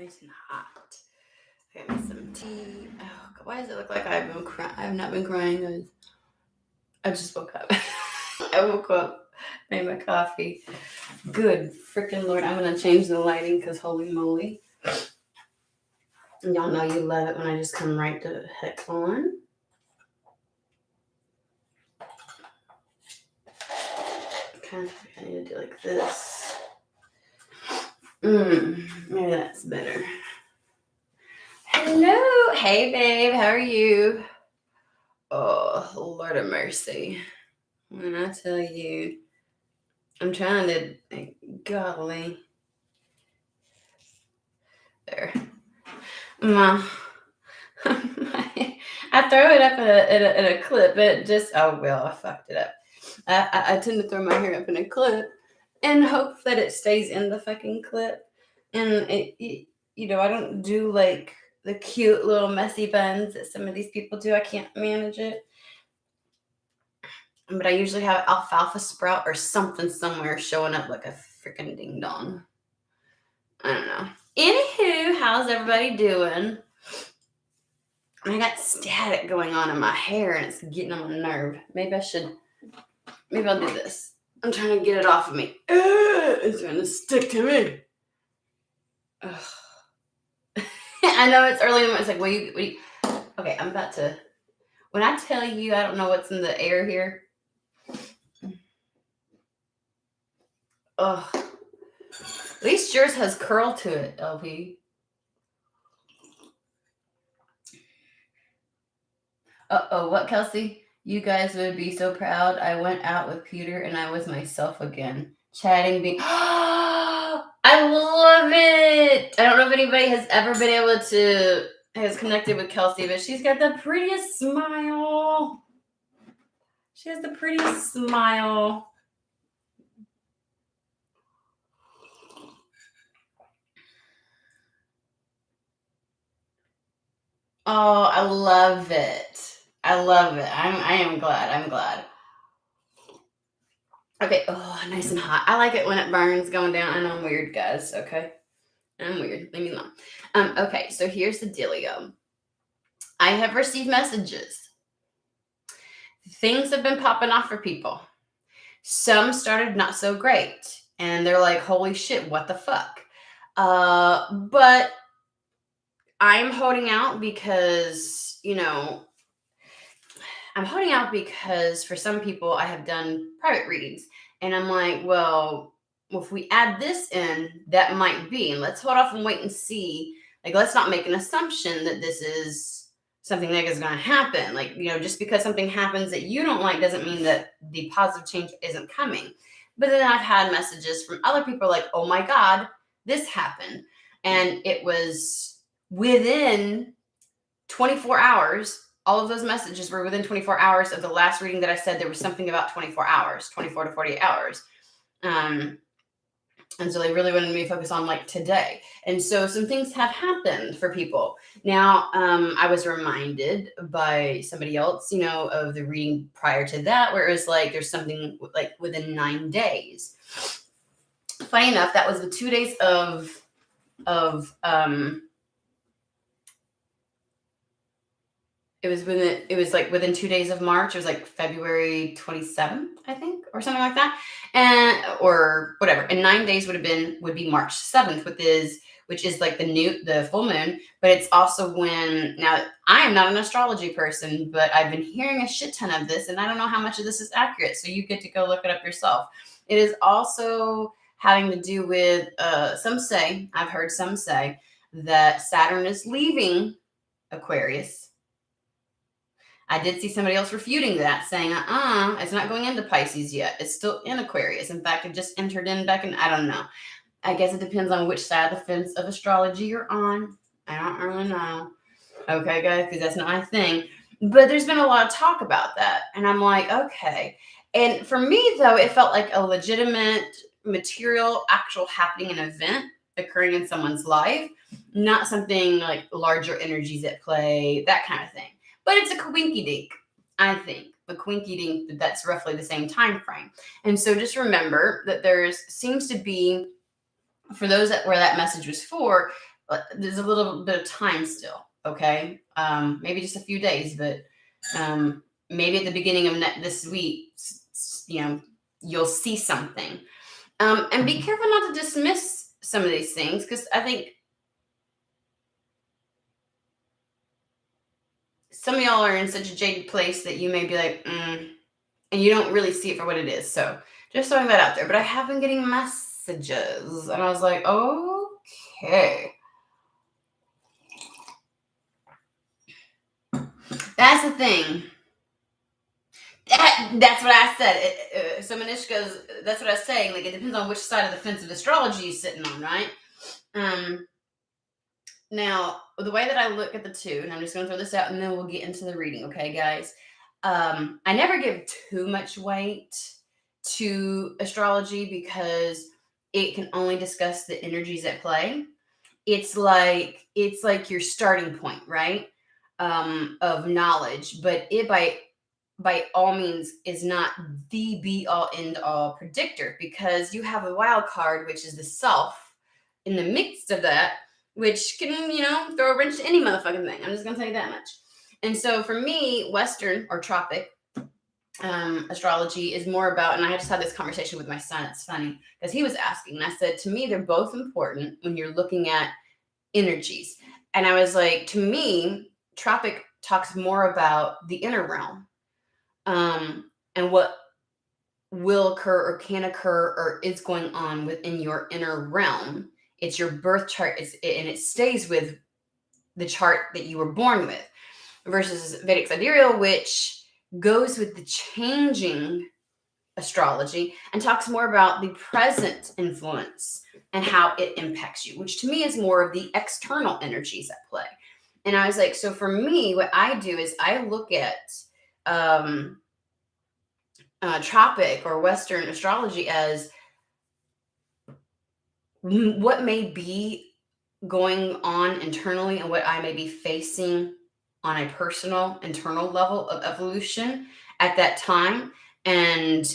nice and hot. I got me some tea. Oh, God, why does it look like I've been crying? I've not been crying, guys. I just woke up. I woke up, made my coffee. Good freaking Lord. I'm going to change the lighting because holy moly. Y'all know you love it when I just come right to heck on. Okay, I need to do like this. Maybe that's better. Hello. Hey, babe. How are you? Oh, Lord of mercy. When I tell you, I'm trying to, golly. There. I throw it up in a clip, but just, oh, well, I fucked it up. I tend to throw my hair up in a clip and hope that it stays in the fucking clip. And I don't do like the cute little messy buns that some of these people do. I can't manage it. But I usually have alfalfa sprout or something somewhere showing up like a freaking ding dong. I don't know. Anywho, how's everybody doing? I got static going on in my hair and it's getting on my nerve. Maybe I'll do this. I'm trying to get it off of me. It's trying to stick to me. I know it's early in the morning. It's like, what you? Okay, I'm about to. When I tell you I don't know what's in the air here. At least yours has curl to it, LP. What, Kelsey? You guys would be so proud. I went out with Peter and I was myself again. Chatting, being. I love it. I don't know if anybody has ever been able to has connected with Kelsey, but she's got the prettiest smile. She has the prettiest smile. Oh, I love it. I love it. I am glad. I'm glad. Okay. Oh, nice and hot. I like it when it burns going down. I know I'm weird, guys. Okay. I'm weird. Leave me alone. Okay, so here's the dealio. I have received messages. Things have been popping off for people. Some started not so great. And they're like, holy shit, what the fuck? But I'm holding out because, I'm holding out because for some people I have done private readings. And I'm like, well, if we add this in, that might be. And let's hold off and wait and see. Like, let's not make an assumption that this is something that is going to happen. Like, just because something happens that you don't like doesn't mean that the positive change isn't coming. But then I've had messages from other people like, oh my God, this happened. And it was within 24 hours. All of those messages were within 24 hours of the last reading that I said there was something about 24 hours, 24 to 48 hours. And so they really wanted me to focus on like today. And so some things have happened for people. Now, I was reminded by somebody else, of the reading prior to that, where it was like, there's something like within 9 days. Funny enough, that was the 2 days it was like within 2 days of March. It was like February 27th, I think, or something like that. Or whatever. And 9 days would be March 7th, which is like the full moon. But it's also when, now I am not an astrology person, but I've been hearing a shit ton of this and I don't know how much of this is accurate. So you get to go look it up yourself. It is also having to do with, I've heard some say that Saturn is leaving Aquarius. I did see somebody else refuting that, saying, it's not going into Pisces yet. It's still in Aquarius. In fact, it just entered in back in, I don't know. I guess it depends on which side of the fence of astrology you're on. I don't really know. Okay, guys, because that's not my thing. But there's been a lot of talk about that. And I'm like, okay. And for me, though, it felt like a legitimate material, actual happening, an event occurring in someone's life, not something like larger energies at play, that kind of thing. But it's a coinky-dink, I think. A coinky-dink, that's roughly the same time frame. And so just remember that seems to be, for those where that message was for, there's a little bit of time still. Okay. Maybe just a few days, but maybe at the beginning of this week, you'll see something. And be careful not to dismiss some of these things, because I think some of y'all are in such a jaded place that you may be like, and you don't really see it for what it is. So just throwing that out there. But I have been getting messages, and I was like, okay. That's the thing. That's what I said. So Manish goes, that's what I was saying. Like, it depends on which side of the fence of astrology you're sitting on, right? Now, the way that I look at the two, and I'm just going to throw this out, and then we'll get into the reading, okay, guys? I never give too much weight to astrology because it can only discuss the energies at play. It's like your starting point, right? Of knowledge, but it by all means is not the be all end all predictor, because you have a wild card, which is the self, in the midst of that, which can, throw a wrench to any motherfucking thing. I'm just gonna tell you that much. And so for me, Western or tropic astrology is more about, and I just had this conversation with my son. It's funny because he was asking, and I said, to me, they're both important when you're looking at energies. And I was like, to me, tropic talks more about the inner realm, and what will occur or can occur or is going on within your inner realm. It's your birth chart, and it stays with the chart that you were born with, versus Vedic sidereal, which goes with the changing astrology and talks more about the present influence and how it impacts you, which to me is more of the external energies at play. And I was like, so for me, what I do is I look at tropic or Western astrology as what may be going on internally and what I may be facing on a personal internal level of evolution at that time, and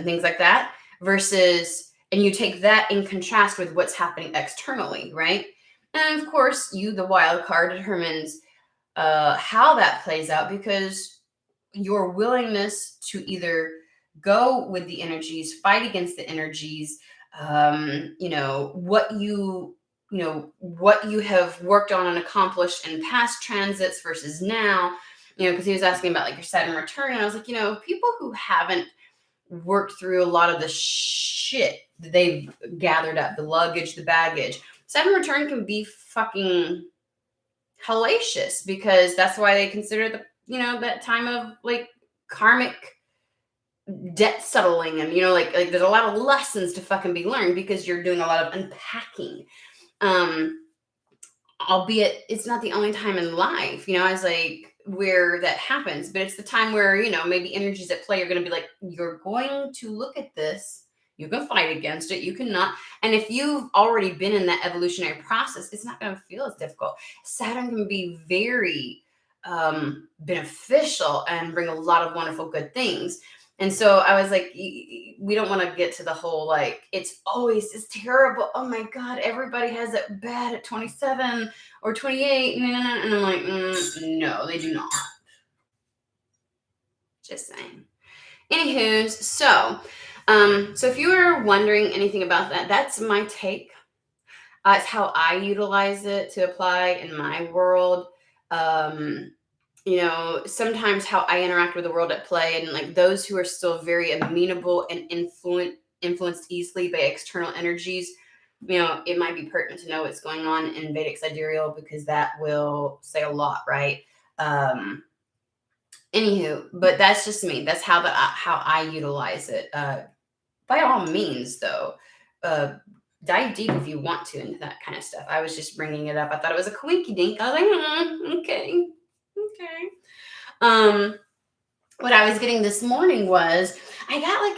things like that, versus, and you take that in contrast with what's happening externally, right? And of course, the wild card determines how that plays out, because your willingness to either go with the energies, fight against the energies, what you have worked on and accomplished in past transits versus now, because he was asking about like your Saturn return, and I was like, people who haven't worked through a lot of the shit that they've gathered up, the luggage, the baggage, Saturn return can be fucking hellacious, because that's why they consider that time of like karmic debt settling, and like there's a lot of lessons to fucking be learned, because you're doing a lot of unpacking, albeit it's not the only time in life, I was like, where that happens, but it's the time where maybe energies at play are going to be like, you're going to look at this, you can fight against it, you cannot. And if you've already been in that evolutionary process, it's not going to feel as difficult. Saturn can be very beneficial and bring a lot of wonderful good things. And so I was like, we don't want to get to the whole, like, it's terrible. Oh my God, everybody has it bad at 27 or 28. And I'm like, no, they do not. Just saying. Anywho, so if you were wondering anything about that, that's my take. It's how I utilize it to apply in my world. Sometimes how I interact with the world at play, and like those who are still very amenable and influenced easily by external energies, it might be pertinent to know what's going on in Vedic sidereal, because that will say a lot, right? Anywho, but that's just me. That's how I utilize it. By all means, though, dive deep if you want to into that kind of stuff. I was just bringing it up. I thought it was a quinky dink. I was like, okay. What I was getting this morning was I had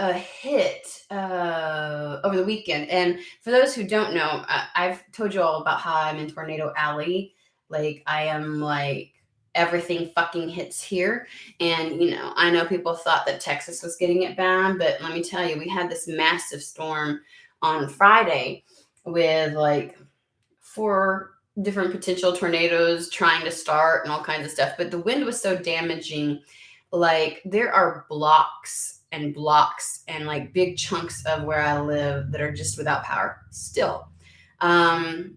a hit over the weekend. And for those who don't know, I've told you all about how I'm in Tornado Alley. Like, I am like, everything fucking hits here. And, I know people thought that Texas was getting it bad, but let me tell you, we had this massive storm on Friday. with like 4 different potential tornadoes trying to start and all kinds of stuff. But the wind was so damaging. Like there are blocks and blocks and like big chunks of where I live that are just without power still. Um,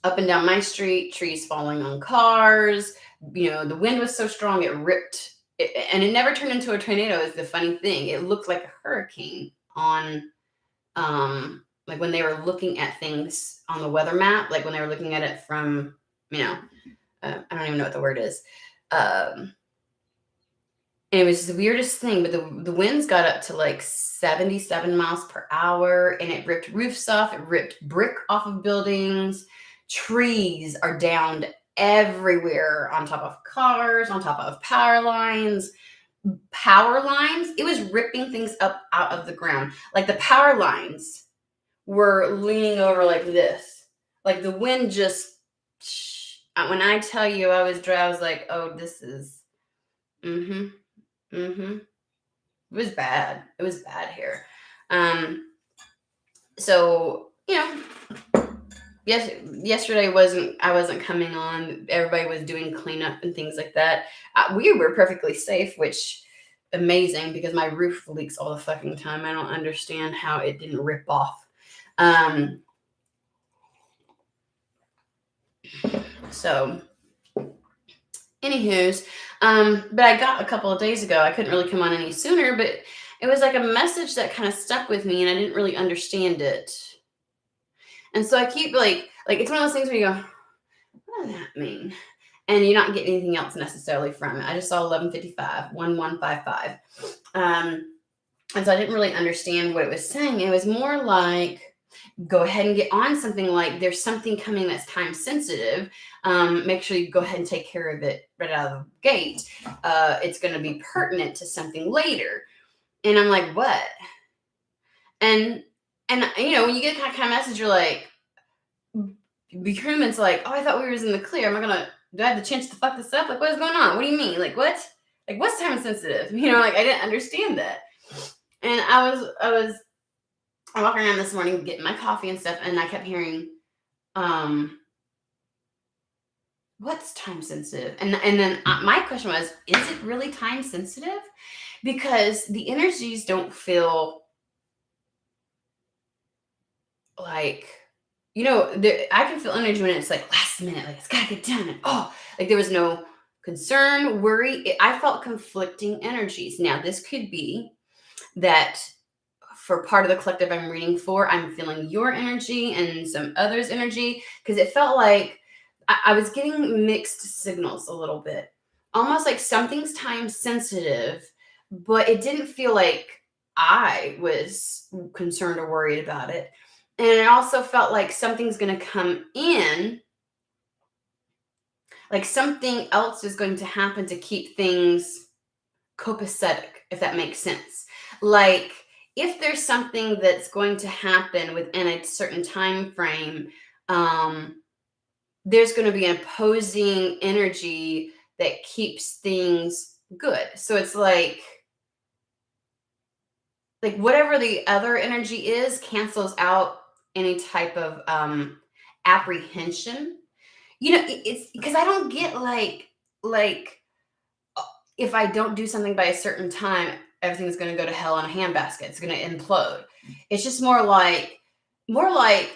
Up and down my street, trees falling on cars. The wind was so strong it ripped it, and it never turned into a tornado is the funny thing. It looked like a hurricane on like when they were looking at things on the weather map, like when they were looking at it from, I don't even know what the word is. Um, and it was the weirdest thing, but the winds got up to like 77 miles per hour and it ripped roofs off, it ripped brick off of buildings, trees are downed everywhere on top of cars, on top of power lines. It was ripping things up out of the ground. Like the power lines were leaning over like this. Like the wind just, when I tell you I was like, oh, this is, mm-hmm, mm-hmm. It was bad. It was bad here. So, yesterday I wasn't coming on. Everybody was doing cleanup and things like that. We were perfectly safe, which amazing because my roof leaks all the fucking time. I don't understand how it didn't rip off. So anywho's, but I got a couple of days ago. I couldn't really come on any sooner, but it was like a message that kind of stuck with me and I didn't really understand it. And so I keep like it's one of those things where you go, what does that mean? And you're not getting anything else necessarily from it. I just saw 1155, 1155. And so I didn't really understand what it was saying. It was more like, go ahead and get on something like there's something coming that's time sensitive. Make sure you go ahead and take care of it right out of the gate. It's going to be pertinent to something later. And I'm like, what? And when you get that kind of message, you're like, human's like, oh, I thought we was in the clear. Do I have the chance to fuck this up? Like, what is going on? What do you mean? Like, what? Like, what's time sensitive? I didn't understand that. And I was walking around this morning getting my coffee and stuff, and I kept hearing, what's time sensitive? And then my question was, is it really time sensitive? Because the energies don't feel like, I can feel energy when it's like last minute, like it's gotta get done. And like there was no concern, worry. I felt conflicting energies. Now, this could be that for part of the collective I'm reading for, I'm feeling your energy and some others' energy, because it felt like I was getting mixed signals a little bit. Almost like something's time sensitive, but it didn't feel like I was concerned or worried about it. And it also felt like something's going to come in, like something else is going to happen to keep things copacetic, if that makes sense. Like if there's something that's going to happen within a certain time frame, there's going to be an opposing energy that keeps things good. So it's like whatever the other energy is cancels out any type of apprehension. It's because I don't get like if I don't do something by a certain time, everything's going to go to hell in a handbasket. It's going to implode. It's just more like when like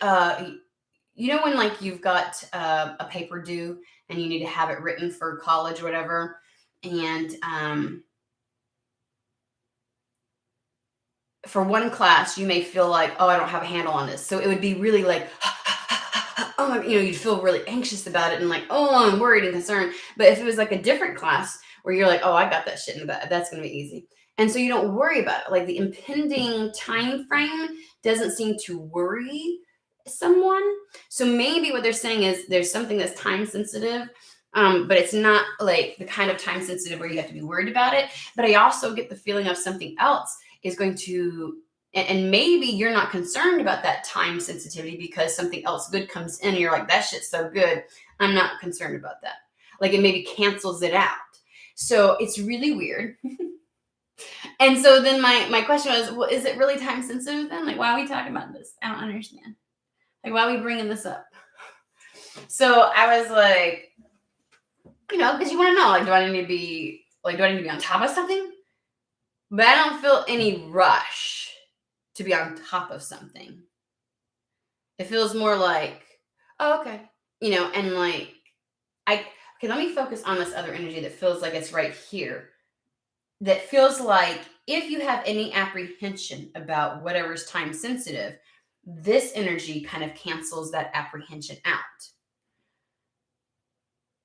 you've got a paper due and you need to have it written for college or whatever, and for one class you may feel like, oh, I don't have a handle on this, so it would be really like oh, you'd feel really anxious about it and like, oh, I'm worried and concerned. But if it was like a different class where you're like, oh, I got that shit in the bag, that's going to be easy. And so you don't worry about it. Like the impending time frame doesn't seem to worry someone. So maybe what they're saying is there's something that's time sensitive, but it's not like the kind of time sensitive where you have to be worried about it. But I also get the feeling of something else is going to, and maybe you're not concerned about that time sensitivity because something else good comes in and you're like, that shit's so good, I'm not concerned about that. Like it maybe cancels it out. So it's really weird. And so then my question was, well, is it really time sensitive then? Like, why are we talking about this? I don't understand. Like, why are we bringing this up? So I was like, because you want to know, like, do I need to be on top of something? But I don't feel any rush to be on top of something. It feels more like, oh, okay, and like okay, let me focus on this other energy that feels like it's right here. That feels like if you have any apprehension about whatever's time sensitive, this energy kind of cancels that apprehension out.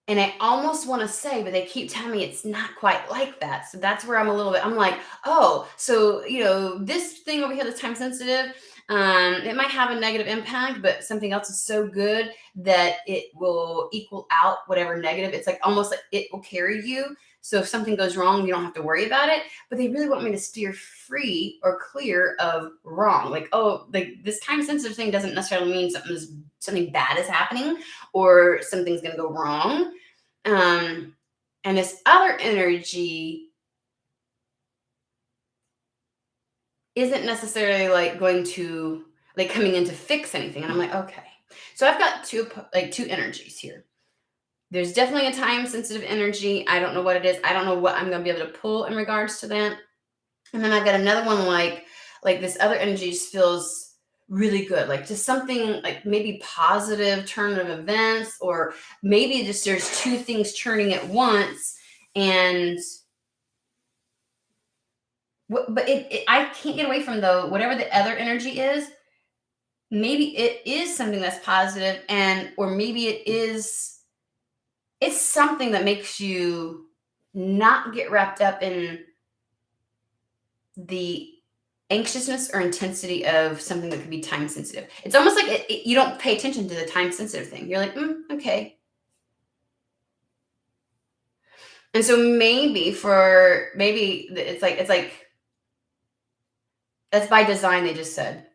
And I almost want to say, but they keep telling me it's not quite like that. So that's where I'm like, oh, so, this thing over here that's time sensitive, it might have a negative impact, but something else is so good that it will equal out whatever negative. It's like almost like it will carry you. So if something goes wrong, you don't have to worry about it. But they really want me to steer free or clear of wrong. Like, oh, like this time sensitive thing doesn't necessarily mean something bad is happening or something's going to go wrong. And this other energy isn't necessarily like going to like coming in to fix anything. And I'm like, okay. So I've got two energies here. There's definitely a time sensitive energy. I don't know what it is. I don't know what I'm going to be able to pull in regards to that. And then I've got another one like this other energy just feels really good, like just something like maybe positive turn of events, or maybe just there's two things churning at once. And but I can't get away from, though, whatever the other energy is, maybe it is something that's positive, or maybe it's something that makes you not get wrapped up in the anxiousness or intensity of something that could be time sensitive. It's almost like you don't pay attention to the time sensitive thing. You're like, okay. And so maybe it's like that's by design. They just said,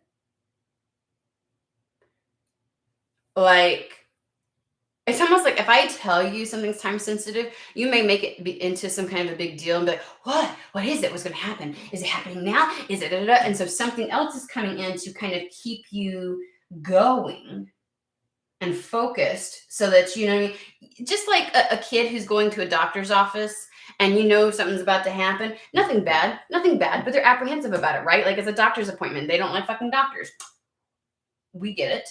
like, it's almost like if I tell you something's time sensitive, you may make it into some kind of a big deal and be like, what is it? What's going to happen? Is it happening now? Is it? And so something else is coming in to kind of keep you going and focused, so that, just like a kid who's going to a doctor's office and something's about to happen. Nothing bad, but they're apprehensive about it, right? Like, it's a doctor's appointment. They don't like fucking doctors. We get it.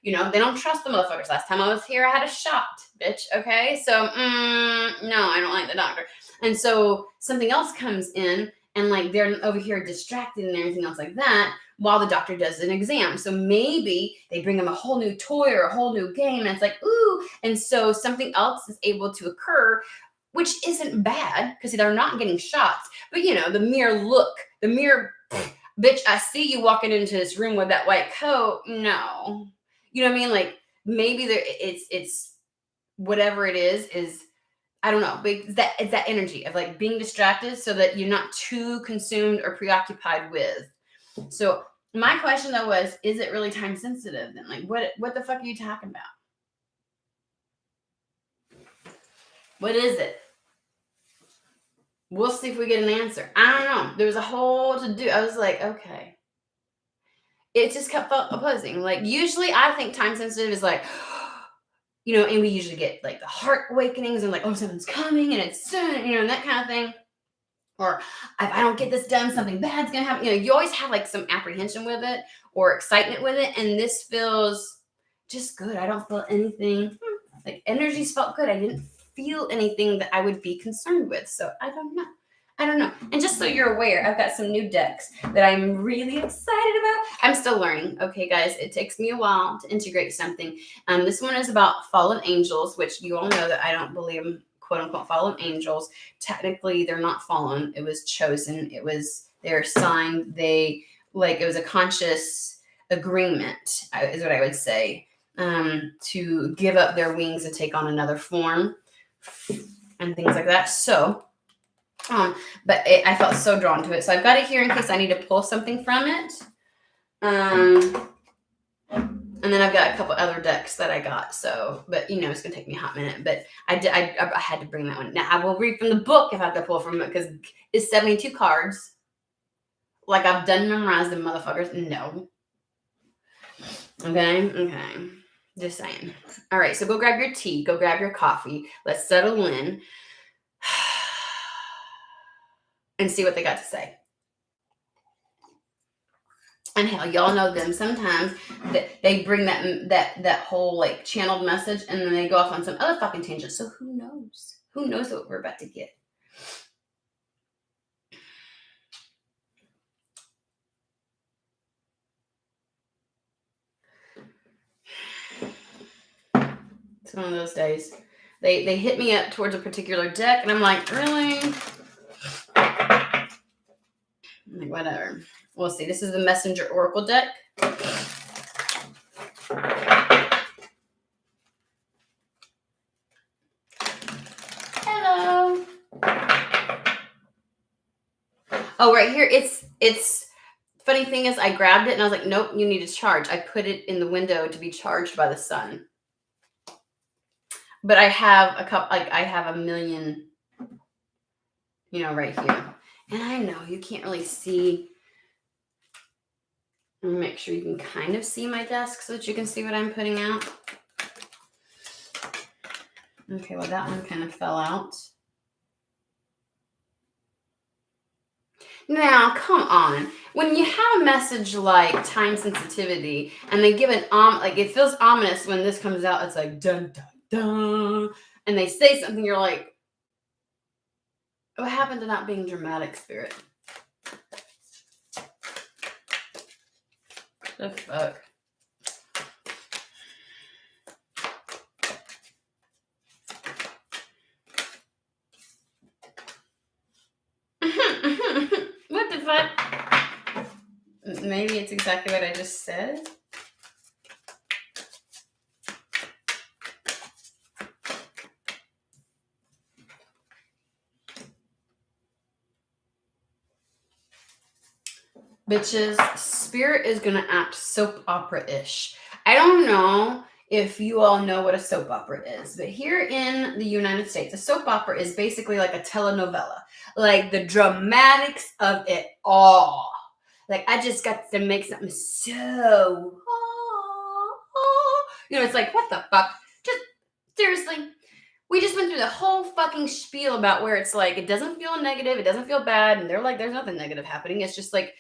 They don't trust the motherfuckers. Last time I was here, I had a shot, bitch. Okay. So, no, I don't like the doctor. And so something else comes in, and like they're over here distracted and everything else like that while the doctor does an exam. So maybe they bring them a whole new toy or a whole new game, and it's like, ooh. And so something else is able to occur, which isn't bad because they're not getting shots. But, the mere look, the mere, bitch, I see you walking into this room with that white coat. No. You know what I mean? Like, maybe it's whatever it is, I don't know, but it's that energy of like being distracted so that you're not too consumed or preoccupied with. So my question, though, was, is it really time sensitive then? Like, what the fuck are you talking about? What is it? We'll see if we get an answer. I don't know. There was a whole to do. I was like, okay. It just kept opposing. Like, usually I think time sensitive is like, and we usually get like the heart awakenings and like, oh, something's coming and it's soon, and that kind of thing. Or if I don't get this done, something bad's going to happen. You always have like some apprehension with it or excitement with it. And this feels just good. I don't feel anything. Like, energies felt good. I didn't feel anything that I would be concerned with. So I don't know. And just so you're aware, I've got some new decks that I'm really excited about. I'm still learning. Okay, guys, it takes me a while to integrate something. This one is about fallen angels, which you all know that I don't believe in, quote unquote, fallen angels. Technically, they're not fallen. It was chosen. They're assigned. It was a conscious agreement, is what I would say, to give up their wings and take on another form and things like that. So, but I felt so drawn to it. So I've got it here in case I need to pull something from it. And then I've got a couple other decks that I got. So, but it's going to take me a hot minute. But I had to bring that one. Now, I will read from the book if I have to pull from it, because it's 72 cards. Like, I've done memorized them, motherfuckers. No. Okay. Just saying. All right, so go grab your tea, go grab your coffee. Let's settle in and see what they got to say. And hell, y'all know them. Sometimes they bring that whole like channeled message, and then they go off on some other fucking tangent. So who knows? Who knows what we're about to get? It's one of those days. They hit me up towards a particular deck, and I'm like, really? I'm like, whatever. We'll see. This is the Messenger Oracle deck. Hello. Oh, right here. It's funny thing is I grabbed it and I was like, nope, you need to charge. I put it in the window to be charged by the sun. But I have I have a million, right here. And I know you can't really see. Let me make sure you can kind of see my desk so that you can see what I'm putting out. Okay, well, that one kind of fell out. Now, come on. When you have a message like time sensitivity and they give an it feels ominous when this comes out. It's like dun dun dun, and they say something. You're like, what happened to not being dramatic, Spirit? The fuck. What the fuck? Maybe it's exactly what I just said. Bitches, Spirit is going to act soap opera-ish. I don't know if you all know what a soap opera is, but here in the United States, a soap opera is basically like a telenovela, like the dramatics of it all. Like, I just got to make something so, it's like, what the fuck? Just, seriously. We just went through the whole fucking spiel about where it's like, it doesn't feel negative, it doesn't feel bad, and they're like, there's nothing negative happening. It's just like,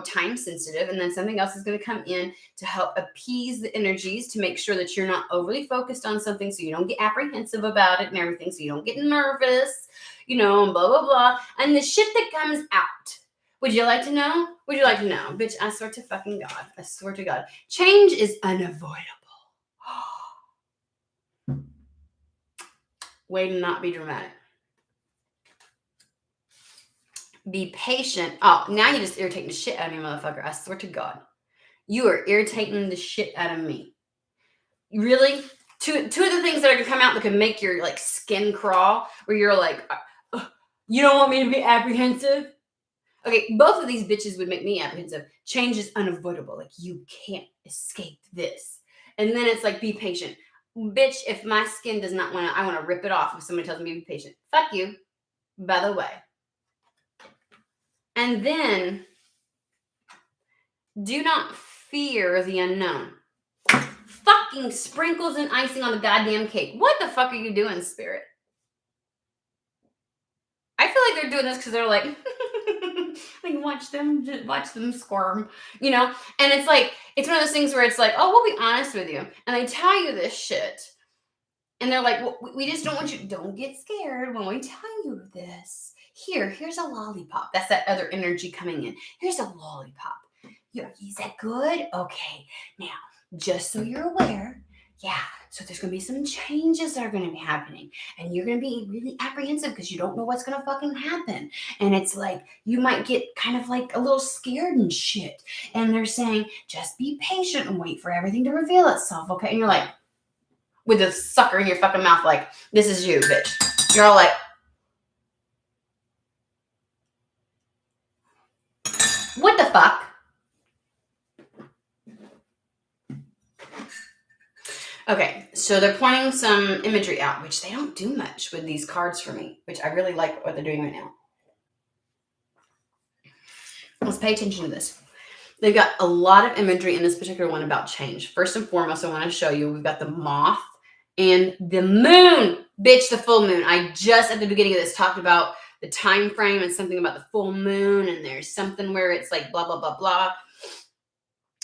time sensitive, and then something else is going to come in to help appease the energies to make sure that you're not overly focused on something so you don't get apprehensive about it and everything, so you don't get nervous, and blah, blah, blah. And the shit that comes out. Would you like to know? Would you like to know? Bitch, I swear to fucking God. I swear to God. Change is unavoidable. Way to not be dramatic. Be patient. Oh, now you're just irritating the shit out of me, motherfucker. I swear to God. You are irritating the shit out of me. Really? Two of the things that are going to come out that can make your skin crawl, where you're like, you don't want me to be apprehensive? Okay, both of these bitches would make me apprehensive. Change is unavoidable. Like, you can't escape this. And then it's like, be patient. Bitch, if my skin does not I want to rip it off if somebody tells me to be patient. Fuck you, by the way. And then, do not fear the unknown. Fucking sprinkles and icing on the goddamn cake. What the fuck are you doing, Spirit? I feel like they're doing this because they're like, watch them squirm, And it's like, it's one of those things where it's like, oh, we'll be honest with you. And they tell you this shit. And they're like, well, we just don't want you, don't get scared when we tell you this. Here's a lollipop. That's that other energy coming in. Here's a lollipop. Is that good? Okay. Now, just so you're aware, so there's going to be some changes that are going to be happening. And you're going to be really apprehensive because you don't know what's going to fucking happen. And it's like, you might get kind of like a little scared and shit. And they're saying, just be patient and wait for everything to reveal itself, okay? And you're like, with a sucker in your fucking mouth, like, this is you, bitch. You're all like, what the fuck? Okay, so they're pointing some imagery out, which they don't do much with these cards for me, which I really like what they're doing right now. Let's pay attention to this. They've got a lot of imagery in this particular one about change. First and foremost, I want to show you, we've got the moth and the moon. Bitch, the full moon. I just at the beginning of this talked about the time frame and something about the full moon, and there's something where it's like blah, blah, blah, blah.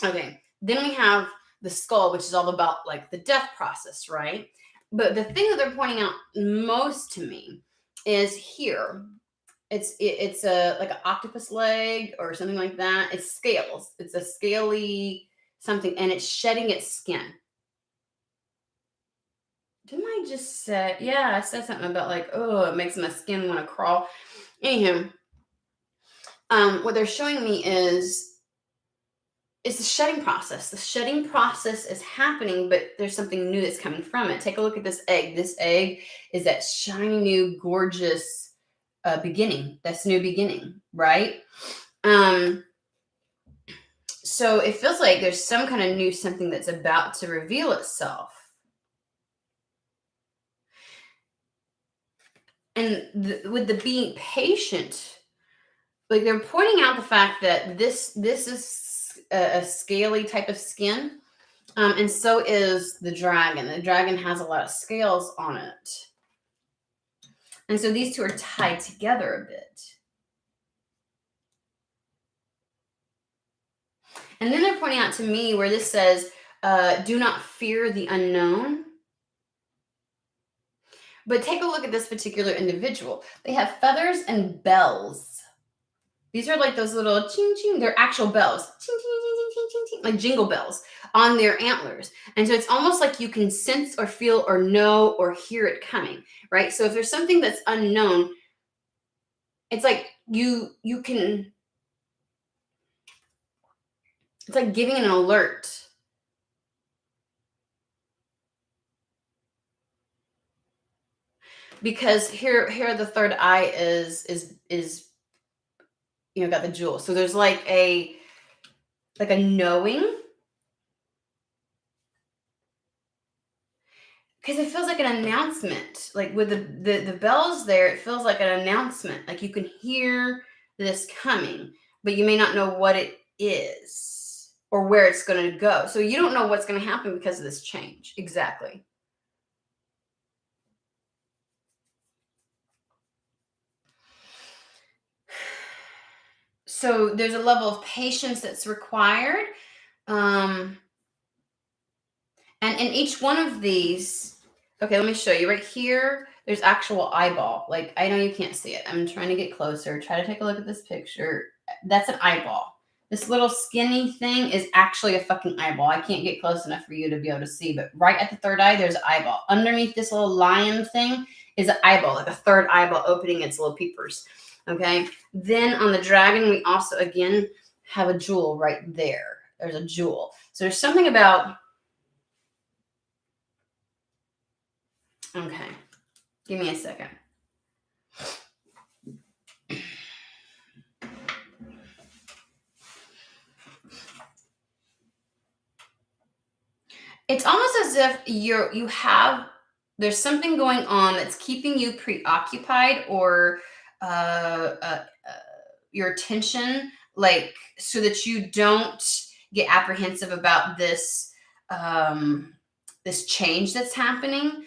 Okay, then we have the skull, which is all about like the death process, right? But the thing that they're pointing out most to me is here. It's a like an octopus leg or something like that. It's scales. It's a scaly something, and it's shedding its skin. Didn't I just say? Yeah, I said something about like, oh, it makes my skin want to crawl. Anywho, what they're showing me is the shedding process. The shedding process is happening, but there's something new that's coming from it. Take a look at this egg. This egg is that shiny, new, gorgeous beginning. That's new beginning, right? So it feels like there's some kind of new something that's about to reveal itself. And with the being patient, like they're pointing out the fact that this is a scaly type of skin, and so is the dragon. The dragon has a lot of scales on it, and so these two are tied together a bit. And then they're pointing out to me where this says, "Do not fear the unknown." But take a look at this particular individual. They have feathers and bells. These are like those little ching ching. They're actual bells, ching ching ching ching ching ching ching, like jingle bells on their antlers. And so it's almost like you can sense or feel or know or hear it coming, right? So if there's something that's unknown, it's like you can. It's like giving an alert. Because here the third eye is got the jewel. So there's like a knowing, because it feels like an announcement. Like with the bells there, it feels like an announcement. Like you can hear this coming, but you may not know what it is or where it's going to go. So you don't know what's going to happen because of this change. Exactly. So there's a level of patience that's required. And in each one of these, okay, let me show you. Right here, there's actual eyeball. Like, I know you can't see it. I'm trying to get closer. Try to take a look at this picture. That's an eyeball. This little skinny thing is actually a fucking eyeball. I can't get close enough for you to be able to see, but right at the third eye, there's an eyeball. Underneath this little lion thing is an eyeball, like a third eyeball opening its little peepers. Okay. Then on the dragon, we also, again, have a jewel right there. There's a jewel. So there's something about, okay, give me a second. It's almost as if there's something going on that's keeping you preoccupied or your attention, like so that you don't get apprehensive about this this change that's happening.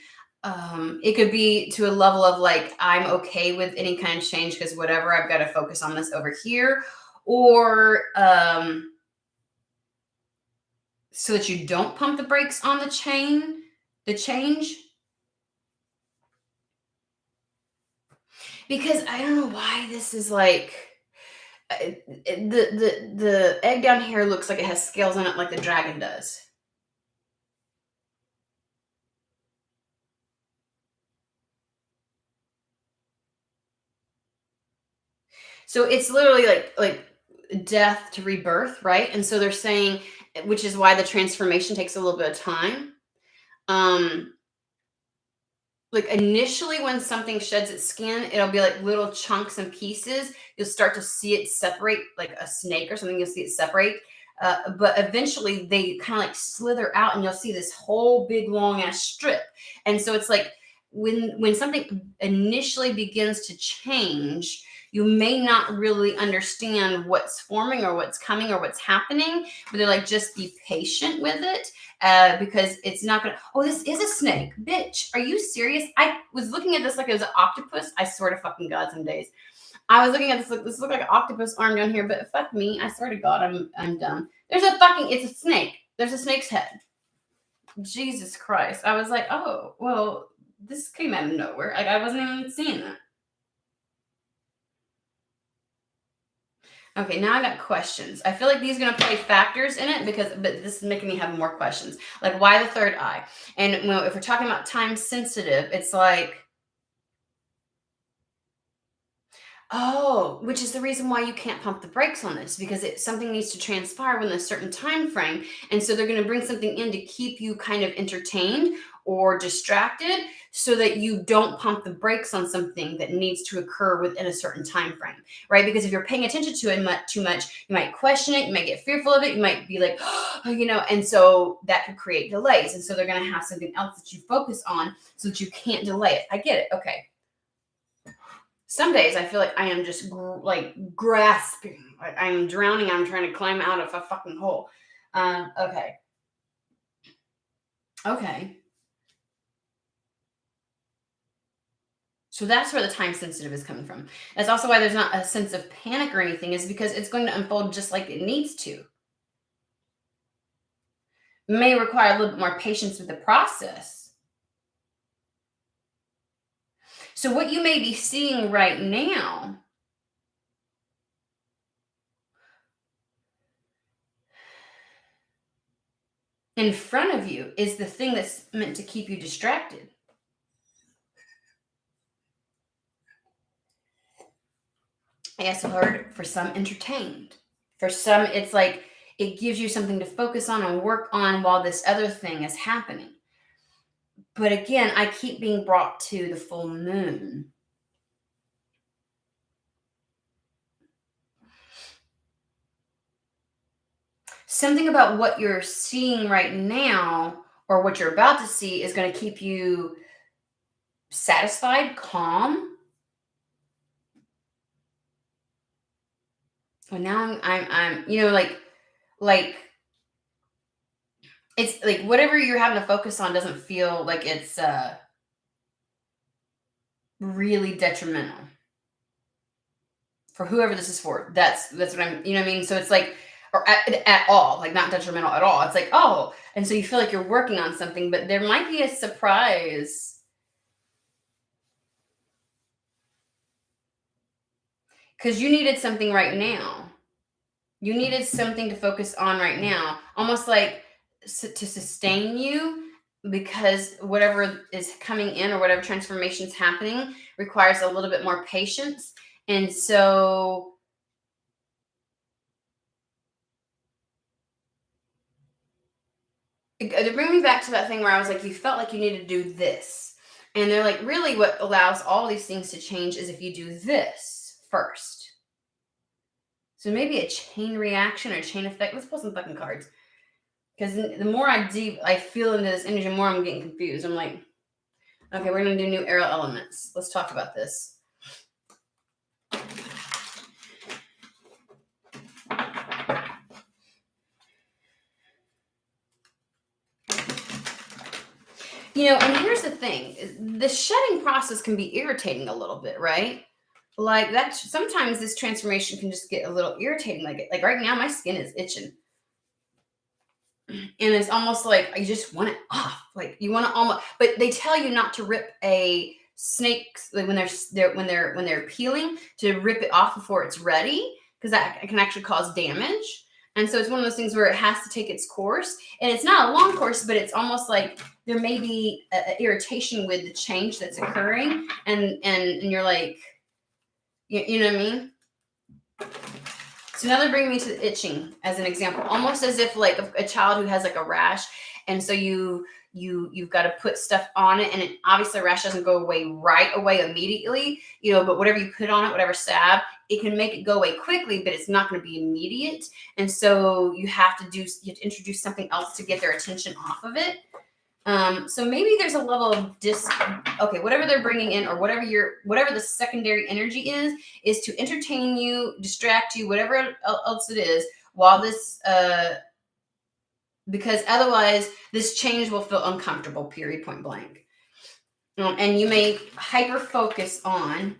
It could be to a level of like, I'm okay with any kind of change because whatever, I've got to focus on this over here, or so that you don't pump the brakes on the change. Because I don't know why this is like the egg down here looks like it has scales on it, like the dragon does. So it's literally like death to rebirth, right? And so they're saying, which is why the transformation takes a little bit of time. Like initially when something sheds its skin, it'll be like little chunks and pieces. You'll start to see it separate, like a snake or something. You'll see it separate. But eventually they kind of like slither out and you'll see this whole big long ass strip. And so it's like when something initially begins to change, You may not really understand what's forming or what's coming or what's happening, but they're like, just be patient with it. Because it's not gonna. Oh, this is a snake, bitch. Are you serious? I was looking at this like it was an octopus. I swear to fucking God, some days I was looking at this. This looked like an octopus arm down here, but fuck me. I swear to God, I'm dumb. There's a fucking. It's a snake. There's a snake's head. Jesus Christ. I was like, oh well, this came out of nowhere. Like I wasn't even seeing that. Okay, now I got questions. I feel like these are going to play factors in it but this is making me have more questions. Like, why the third eye? And if we're talking about time sensitive, it's like, oh, which is the reason why you can't pump the brakes on this, because something needs to transpire within a certain time frame. And so they're going to bring something in to keep you kind of entertained or distracted so that you don't pump the brakes on something that needs to occur within a certain time frame, right? Because if you're paying attention to it too much, you might question it, you might get fearful of it, you might be like, oh, and so that could create delays. And so they're going to have something else that you focus on so that you can't delay it. I get it. Okay. Some days I feel like I am just grasping. Like I am drowning. I'm trying to climb out of a fucking hole. Okay. So that's where the time sensitive is coming from. That's also why there's not a sense of panic or anything, is because it's going to unfold just like it needs to. It may require a little bit more patience with the process. So what you may be seeing right now in front of you is the thing that's meant to keep you distracted. I guess I've heard for some entertained. For some, it's like it gives you something to focus on and work on while this other thing is happening. But again, I keep being brought to the full moon. Something about what you're seeing right now or what you're about to see is going to keep you satisfied, calm. Well, now I'm like it's like whatever you're having to focus on doesn't feel like it's really detrimental for whoever this is for. That's what I'm, what I mean? So it's like, or at all, like not detrimental at all. It's like, oh, and so you feel like you're working on something, but there might be a surprise. Because you needed something right now. You needed something to focus on right now, almost like to sustain you, because whatever is coming in or whatever transformation is happening requires a little bit more patience. And so they bring me back to that thing where I was like, you felt like you needed to do this. And they're like, really what allows all these things to change is if you do this first. So maybe a chain reaction or chain effect. Let's pull some fucking cards. Because the more I feel into this energy, the more I'm getting confused. I'm like, okay, we're going to do new arrow elements. Let's talk about this. And here's the thing. The shedding process can be irritating a little bit, right? Like that, sometimes this transformation can just get a little irritating. Like right now, my skin is itching. And it's almost like you just want it off. Like you want to almost, but they tell you not to rip a snake like when they're peeling, to rip it off before it's ready, because that can actually cause damage. And so it's one of those things where it has to take its course, and it's not a long course, but it's almost like there may be a irritation with the change that's occurring, and you're like, you know what I mean? So now they're bringing me to the itching as an example, almost as if like a child who has like a rash, and so you've got to put stuff on it, and obviously a rash doesn't go away right away immediately, but whatever you put on it, whatever salve, it can make it go away quickly, but it's not going to be immediate. And so you have to introduce something else to get their attention off of it. So maybe there's a level of okay, whatever they're bringing in, or whatever the secondary energy is to entertain you, distract you, whatever else it is, while this, because otherwise this change will feel uncomfortable, period, point blank. And you may hyper focus on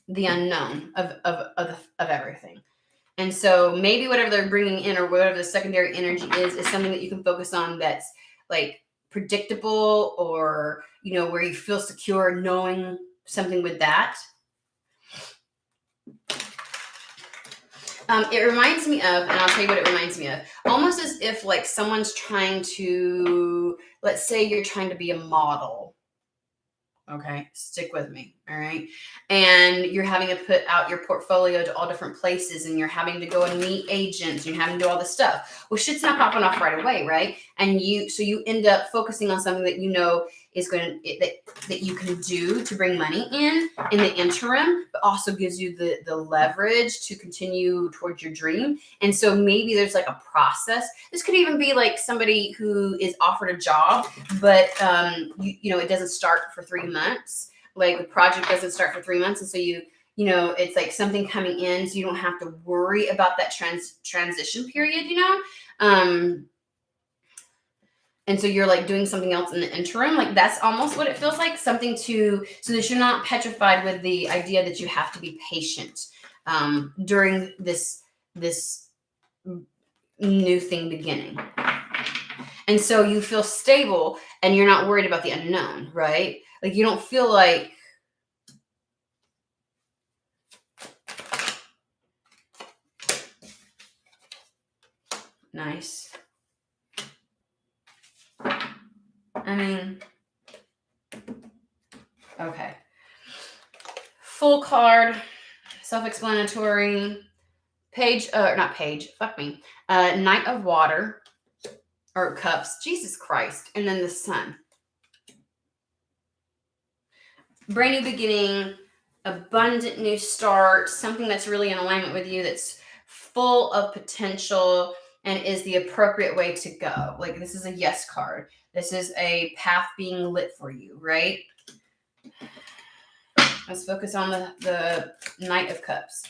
the unknown of everything. And so maybe whatever they're bringing in, or whatever the secondary energy is something that you can focus on that's like predictable, or, where you feel secure knowing something with that. It reminds me of, and I'll tell you what it reminds me of, almost as if like someone's trying to, let's say you're trying to be a model. Okay, stick with me, all right? And you're having to put out your portfolio to all different places, and you're having to go and meet agents, and you're having to do all this stuff. Well, shit's not popping off right away, right? And so you end up focusing on something that is going to, that you can do to bring money in the interim, but also gives you the leverage to continue towards your dream. And so maybe there's like a process. This could even be like somebody who is offered a job, but it doesn't start for 3 months. Like the project doesn't start for 3 months, and so it's like something coming in, so you don't have to worry about that transition period. And so you're like doing something else in the interim. Like that's almost what it feels like, something so that you're not petrified with the idea that you have to be patient during this new thing beginning. And so you feel stable, and you're not worried about the unknown, right? Like you don't feel like, nice. I mean, okay. Full card, self-explanatory, Knight of Water, or Cups, Jesus Christ, and then the Sun. Brand new beginning, abundant new start, something that's really in alignment with you, that's full of potential and is the appropriate way to go. Like this is a yes card. This is a path being lit for you, right? Let's focus on the Knight of Cups.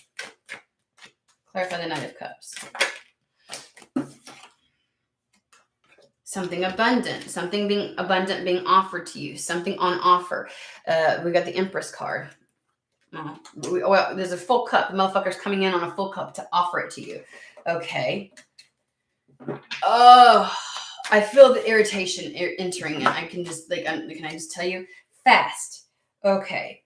Clarify the Knight of Cups. Something abundant, something being abundant being offered to you, something on offer. We got the Empress card. There's a full cup. The motherfucker's coming in on a full cup to offer it to you. Okay. Oh, I feel the irritation entering it. I can just can I just tell you? Fast. Okay.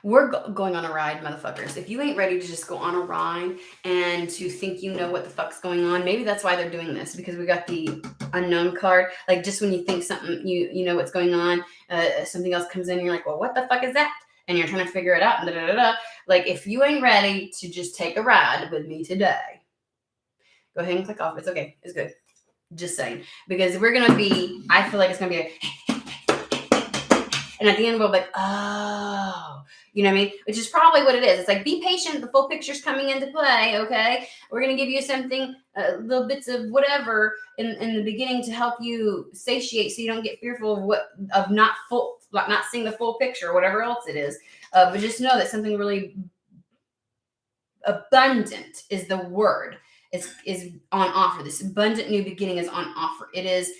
We're going on a ride, motherfuckers. If you ain't ready to just go on a ride and to think you know what the fuck's going on, maybe that's why they're doing this, because we got the unknown card. Like just when you think something, you know what's going on, something else comes in, and you're like, well, what the fuck is that? And you're trying to figure it out. And Like if you ain't ready to just take a ride with me today, go ahead and click off. It's okay. It's good. Just saying. Because I feel like it's going to be and at the end we'll be like, oh, you know what I mean? Which is probably what it is. It's like, be patient. The full picture's coming into play. Okay. We're going to give you something, little bits of whatever in the beginning to help you satiate, so you don't get fearful of not seeing the full picture or whatever else it is. But just know that something really abundant is the word. Is on offer. This abundant new beginning is on offer. It is,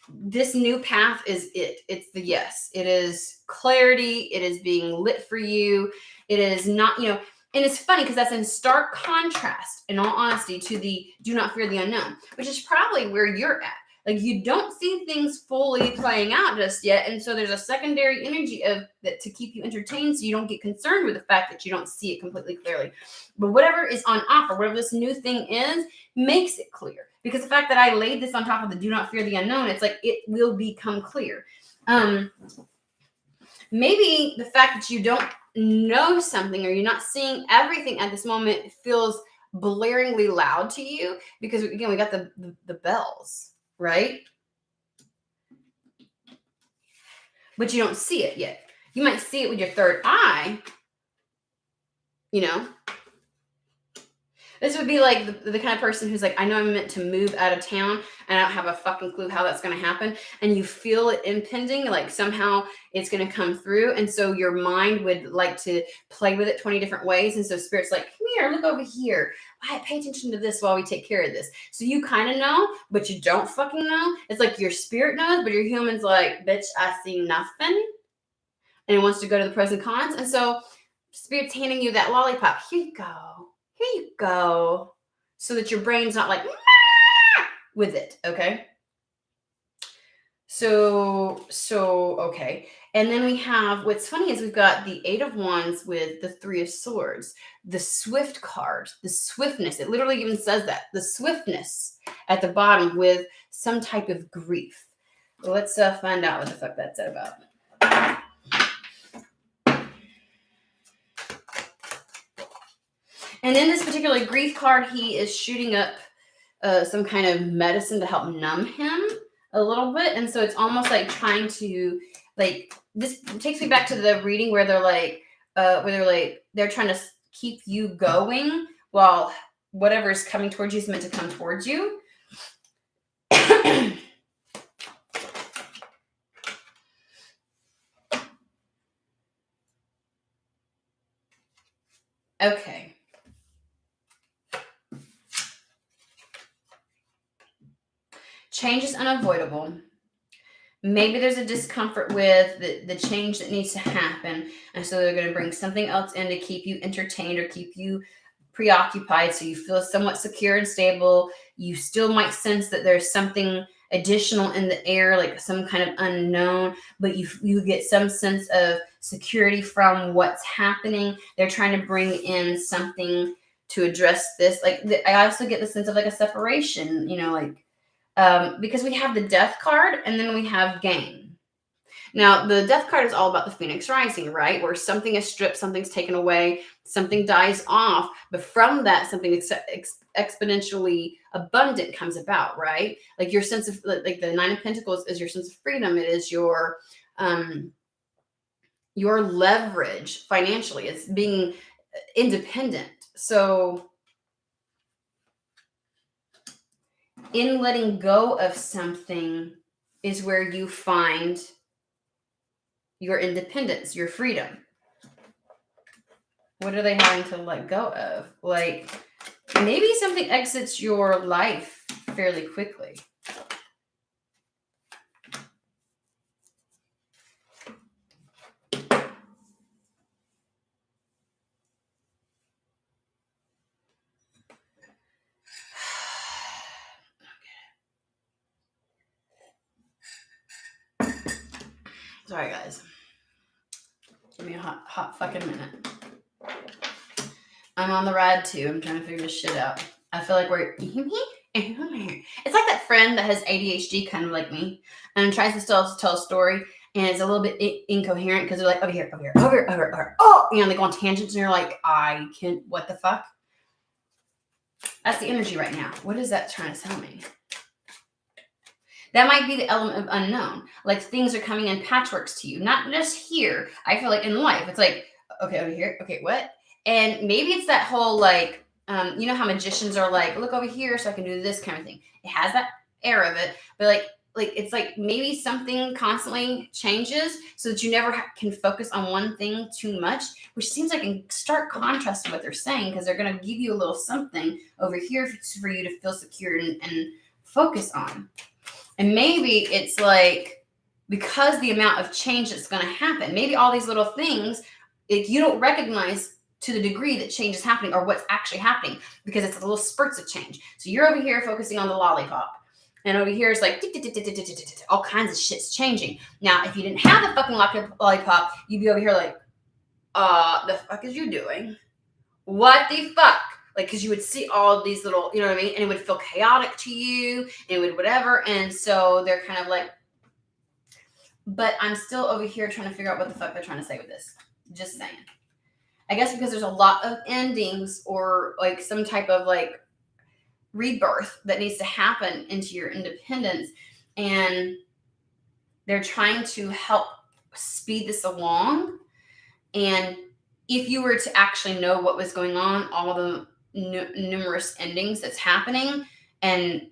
this new path is it. It's the yes. It is clarity. It is being lit for you. It is not, and it's funny because that's in stark contrast, in all honesty, to the do not fear the unknown, which is probably where you're at. Like you don't see things fully playing out just yet. And so there's a secondary energy of that to keep you entertained, so you don't get concerned with the fact that you don't see it completely clearly. But whatever is on offer, whatever this new thing is, makes it clear. Because the fact that I laid this on top of the do not fear the unknown, it's like it will become clear. Maybe the fact that you don't know something, or you're not seeing everything at this moment, feels blaringly loud to you, because again, we got the bells. Right? But you don't see it yet. You might see it with your third eye, you know. This would be like the kind of person who's like, I know I'm meant to move out of town and I don't have a fucking clue how that's going to happen. And you feel it impending, like somehow it's going to come through. And so your mind would like to play with it 20 different ways. And so Spirit's like, come here, look over here. Pay attention to this while we take care of this. So you kind of know, but you don't fucking know. It's like your spirit knows, but your human's like, bitch, I see nothing. And it wants to go to the pros and cons. And so Spirit's handing you that lollipop. Here you go. Here you go. So that your brain's not like with it, okay? So okay. And then we have, what's funny is we've got the 8 of Wands with the 3 of Swords, the Swift card, the swiftness. It literally even says that, the swiftness at the bottom with some type of grief. Well, let's find out what the fuck that's about. And in this particular grief card, he is shooting up some kind of medicine to help numb him a little bit. And so it's almost like trying to, like, this takes me back to the reading where they're they're trying to keep you going while whatever is coming towards you is meant to come towards you. Okay. Change is unavoidable. Maybe there's a discomfort with the change that needs to happen. And so they're going to bring something else in to keep you entertained or keep you preoccupied so you feel somewhat secure and stable. You still might sense that there's something additional in the air, like some kind of unknown, but you get some sense of security from what's happening. They're trying to bring in something to address this. Like I also get the sense of like a separation, you know, like because we have the Death card and then we have Gain. Now, the Death card is all about the Phoenix Rising, right? Where something is stripped, something's taken away, something dies off, but from that, something exponentially abundant comes about, right? Like your sense of, like the Nine of Pentacles is your sense of freedom. It is your leverage financially. It's being independent. So in letting go of something is where you find your independence, your freedom. What are they having to let go of? Like maybe something exits your life fairly quickly. Sorry, guys. Give me a hot fucking minute. I'm on the ride too. I'm trying to figure this shit out. I feel like we're... It's like that friend that has ADHD, kind of like me, and tries to still tell a story, and it's a little bit incoherent because they're like, over here. Oh, you know, they go on tangents, and you're like, I can't... What the fuck? That's the energy right now. What is that trying to tell me? That might be the element of unknown. Like things are coming in patchworks to you, not just here. I feel like in life, it's like, okay, over here. Okay, what? And maybe it's that whole like, you know how magicians are like, look over here so I can do this kind of thing. It has that air of it, but like it's like maybe something constantly changes so that you never can focus on one thing too much, which seems like in stark contrast to what they're saying, because they're going to give you a little something over here for you to feel secure and focus on. And maybe it's like, because the amount of change that's going to happen, maybe all these little things, you don't recognize to the degree that change is happening or what's actually happening, because it's little spurts of change. So you're over here focusing on the lollipop, and over here it's like all kinds of shit's changing. Now, if you didn't have the fucking lollipop, you'd be over here like, the fuck is you doing? What the fuck? Like, because you would see all these little, you know what I mean? And it would feel chaotic to you, and it would whatever. And so they're kind of like, but I'm still over here trying to figure out what the fuck they're trying to say with this. Just saying. I guess because there's a lot of endings or like some type of like rebirth that needs to happen into your independence. And they're trying to help speed this along. And if you were to actually know what was going on, all the numerous endings that's happening, and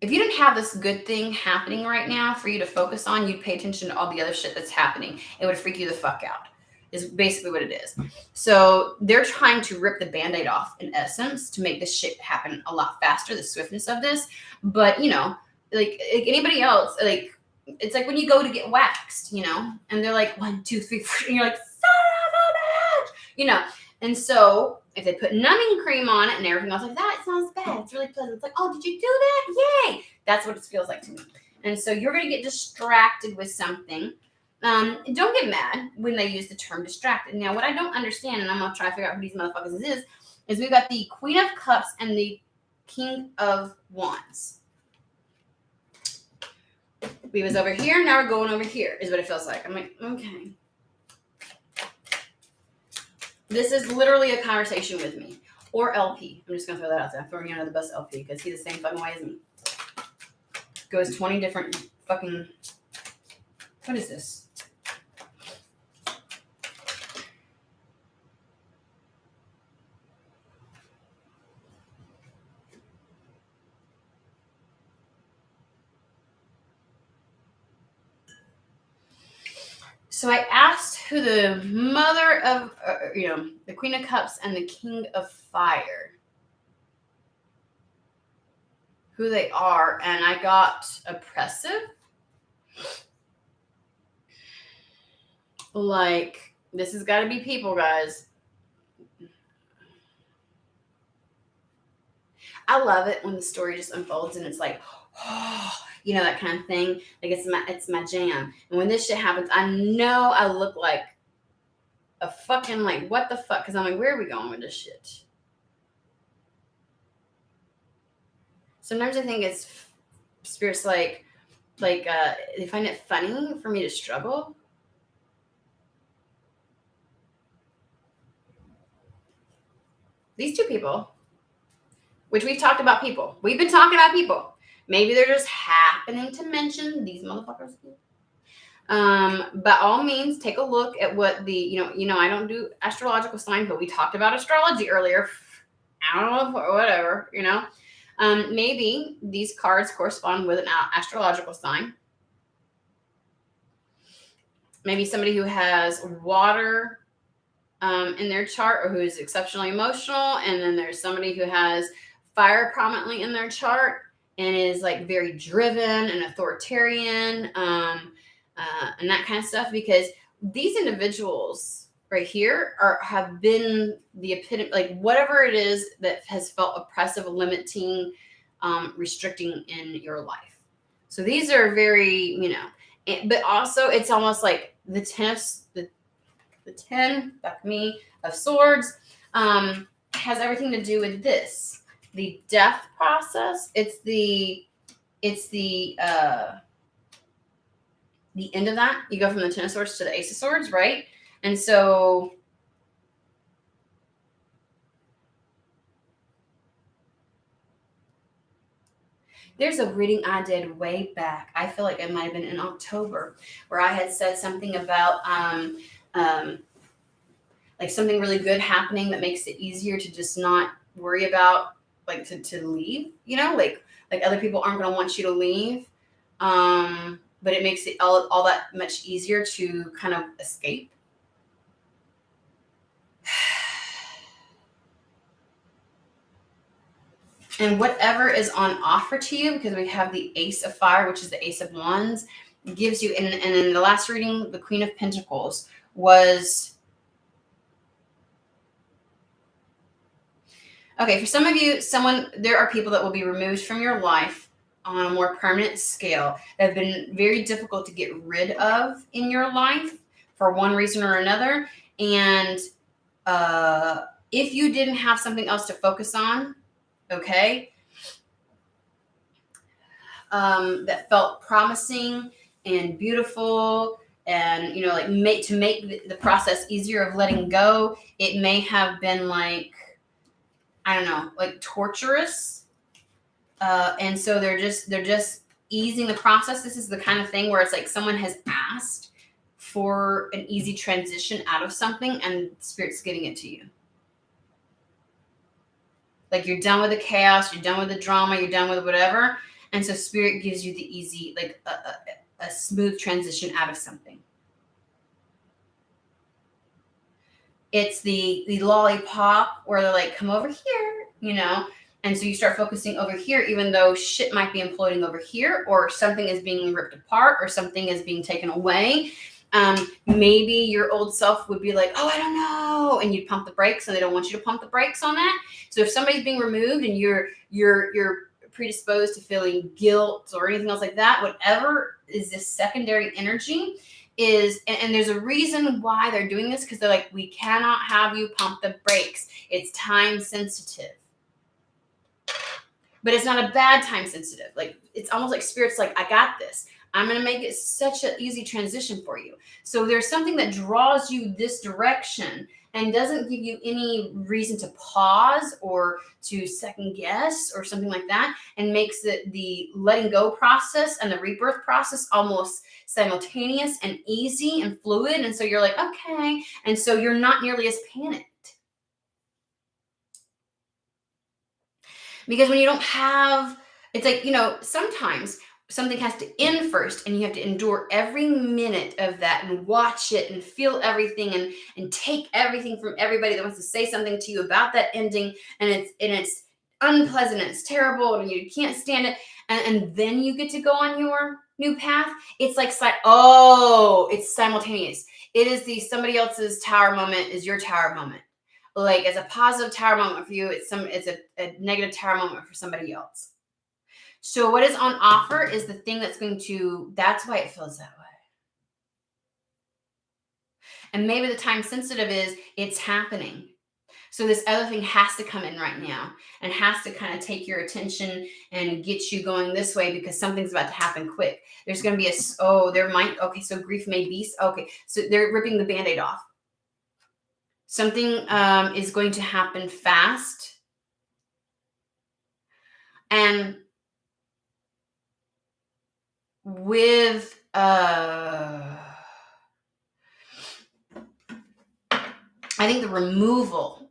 if you didn't have this good thing happening right now for you to focus on, you'd pay attention to all the other shit that's happening. It would freak you the fuck out, is basically what it is. So they're trying to rip the Band-Aid off, in essence, to make this shit happen a lot faster, the swiftness of this. But, you know, like anybody else, like, it's like when you go to get waxed, you know, and they're like, 1, 2, 3, 4, and you're like, son of a bitch, you know. And so if they put numbing cream on it and everything else like that, it smells bad. It's really pleasant. It's like, oh, did you do that? Yay! That's what it feels like to me. And so you're going to get distracted with something. Don't get mad when they use the term distracted. Now, what I don't understand, and I'm going to try to figure out who these motherfuckers is we've got the Queen of Cups and the King of Wands. We was over here, now we're going over here, is what it feels like. I'm like, okay. This is literally a conversation with me. Or LP. I'm just going to throw that out there. I'm throwing you under the bus, LP, because he's the same fucking way as me. Goes 20 different fucking... What is this? So I asked who the mother of, the Queen of Cups and the King of Fire, who they are, and I got oppressive. Like, this has got to be people, guys. I love it when the story just unfolds and it's like, oh, you know, that kind of thing. Like, it's my jam. And when this shit happens, I know I look like a fucking, like, what the fuck? Because I'm like, where are we going with this shit? Sometimes I think it's spirits like they find it funny for me to struggle. These two people, which we've talked about people. We've been talking about people. Maybe they're just happening to mention these motherfuckers. By all means, take a look at what the, you know, I don't do astrological signs, but we talked about astrology earlier. I don't know, whatever, you know. Maybe these cards correspond with an astrological sign. Maybe somebody who has water in their chart, or who is exceptionally emotional, and then there's somebody who has fire prominently in their chart and is like very driven and authoritarian, and that kind of stuff. Because these individuals right here have been the epitome, like whatever it is that has felt oppressive, limiting, restricting in your life. So these are very, but also it's almost like the 10, back me, of swords, has everything to do with this. The death process, it's the end of that. You go from the 10 of swords to the ace of swords, right? And so there's a reading I did way back. I feel like it might have been in October, where I had said something about like something really good happening that makes it easier to just not worry about, like, to leave, like other people aren't going to want you to leave. But it makes it all that much easier to kind of escape. And whatever is on offer to you, because we have the Ace of Fire, which is the Ace of Wands, gives you, and in the last reading, the Queen of Pentacles was... Okay, for some of you, there are people that will be removed from your life on a more permanent scale that have been very difficult to get rid of in your life for one reason or another. And if you didn't have something else to focus on, okay, that felt promising and beautiful, and to make the process easier of letting go, it may have been like, I don't know, like torturous. And so they're just easing the process. This is the kind of thing where it's like someone has asked for an easy transition out of something, and Spirit's giving it to you. Like you're done with the chaos, you're done with the drama, you're done with whatever. And so Spirit gives you the easy, like a smooth transition out of something. It's the lollipop where they're like, come over here, you know? And so you start focusing over here, even though shit might be imploding over here, or something is being ripped apart, or something is being taken away. Maybe your old self would be like, oh, I don't know. And you'd pump the brakes, and they don't want you to pump the brakes on that. So if somebody's being removed and you're predisposed to feeling guilt or anything else like that, whatever is this secondary energy is, and there's a reason why they're doing this, because they're like, we cannot have you pump the brakes. It's time sensitive. But it's not a bad time sensitive. Like, it's almost like Spirit's like, I got this. I'm going to make it such an easy transition for you. So there's something that draws you this direction and doesn't give you any reason to pause or to second guess or something like that, and makes it the letting go process and the rebirth process almost simultaneous and easy and fluid. And so you're like, okay. And so you're not nearly as panicked. Because when you don't have, it's like, you know, sometimes something has to end first, and you have to endure every minute of that and watch it and feel everything and take everything from everybody that wants to say something to you about that ending. And it's unpleasant, and it's terrible, and you can't stand it. And then you get to go on your new path. It's like, it's simultaneous. It is the somebody else's tower moment is your tower moment. Like, as a positive tower moment for you, it's a negative tower moment for somebody else. So what is on offer is the thing that's why it feels that way. And maybe the time sensitive is it's happening. So this other thing has to come in right now and has to kind of take your attention and get you going this way, because something's about to happen quick. There's going to be so grief may be, okay. So they're ripping the Band-Aid off. Something is going to happen fast. And with I think the removal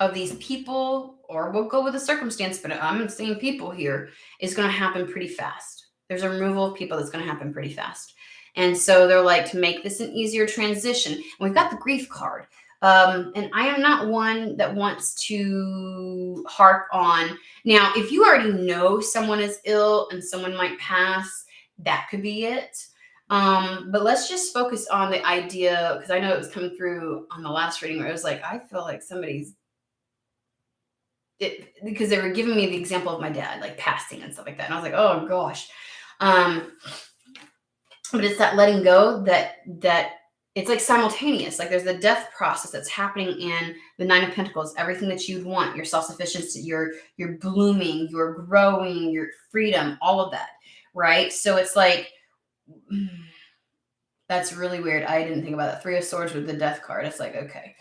of these people, or we'll go with the circumstance, but I'm seeing people here, is going to happen pretty fast. There's a removal of people that's going to happen pretty fast. And so they're like, to make this an easier transition. And we've got the grief card. And I am not one that wants to harp on. Now, if you already know someone is ill and someone might pass, that could be it. But let's just focus on the idea, because I know it was coming through on the last reading where it was like, I feel like because they were giving me the example of my dad, like passing and stuff like that. And I was like, oh gosh. But it's that letting go that it's like simultaneous. Like, there's the death process that's happening in the Nine of Pentacles, everything that you'd want, your self-sufficiency, your blooming, your growing, your freedom, all of that. Right. So it's like, that's really weird. I didn't think about that. Three of Swords with the Death card. It's like, okay.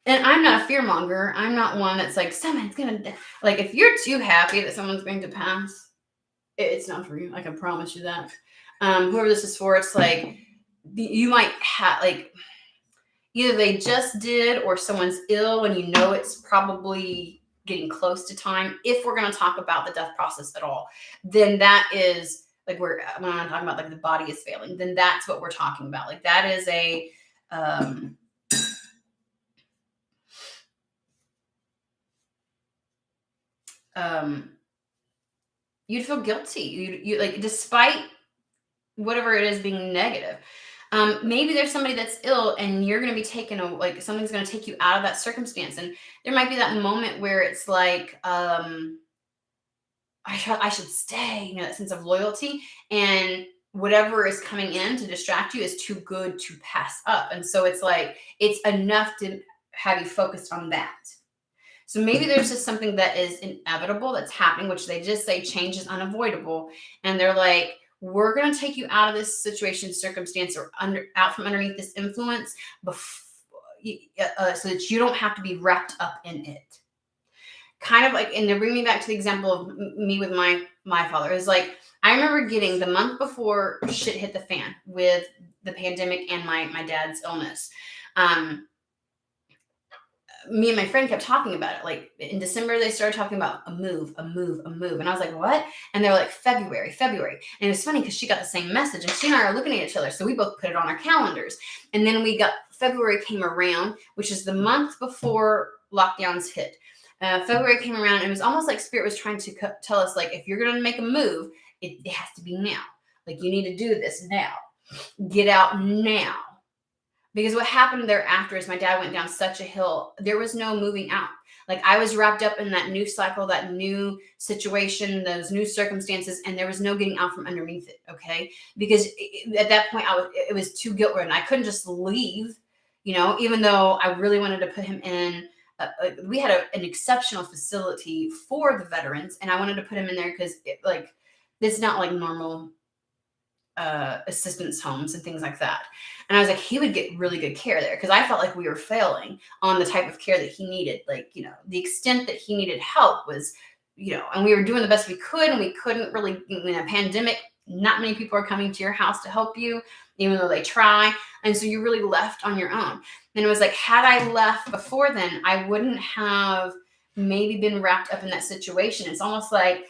And I'm not a fear monger. I'm not one that's like, someone's going to, like, if you're too happy that someone's going to pass, it's not for you. I can promise you that. Whoever this is for, it's like, you might have, like, either they just did, or someone's ill and you know it's probably getting close to time. If we're going to talk about the death process at all, then that is like, when I'm talking about like the body is failing, then that's what we're talking about. Like, that is a you'd feel guilty. You like, despite whatever it is being negative. Maybe there's somebody that's ill and you're going to be taken, like, something's going to take you out of that circumstance. And there might be that moment where it's like, I should stay, you know, that sense of loyalty, and whatever is coming in to distract you is too good to pass up. And so it's like, it's enough to have you focused on that. So maybe there's just something that is inevitable that's happening, which they just say change is unavoidable. And they're like, we're going to take you out of this situation, circumstance, or out from underneath this influence so that you don't have to be wrapped up in it. Kind of like, and to bring me back to the example of me with my my father. It was like, I remember getting the month before shit hit the fan with the pandemic and my dad's illness. Um, Me and my friend kept talking about it. Like in December, they started talking about a move, a move, a move. And I was like, what? And they were like, February, February. And it was funny because she got the same message and she and I are looking at each other. So we both put it on our calendars. And then February came around, which is the month before lockdowns hit. February came around and it was almost like Spirit was trying to tell us, like, if you're going to make a move, it has to be now. Like, you need to do this now. Get out now. Because what happened thereafter is my dad went down such a hill. There was no moving out. Like, I was wrapped up in that new cycle, that new situation, those new circumstances, and there was no getting out from underneath it. Okay. Because at that point it was too guilt ridden. I couldn't just leave, even though I really wanted to put him in. We had an exceptional facility for the veterans, and I wanted to put him in there because it's not like normal assistance homes and things like that. And I was like, he would get really good care there, because I felt like we were failing on the type of care that he needed. Like, the extent that he needed help was, and we were doing the best we could, and we couldn't really, in a pandemic, not many people are coming to your house to help you, even though they try. And so you're really left on your own. And it was like, had I left before then, I wouldn't have maybe been wrapped up in that situation. It's almost like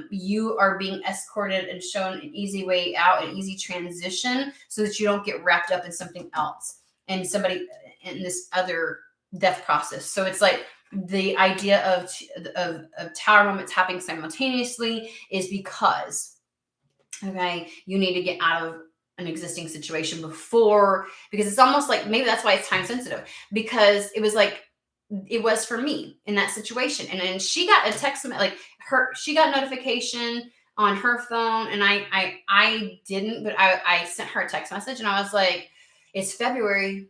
you are being escorted and shown an easy way out, an easy transition, so that you don't get wrapped up in something else and somebody in this other death process. So it's like the idea of tower moments happening simultaneously is because, okay, you need to get out of an existing situation because it's almost like, maybe that's why it's time sensitive, because it was like, it was for me in that situation. And then she got a text, she got notification on her phone, and I didn't, but I sent her a text message, and I was like, it's February.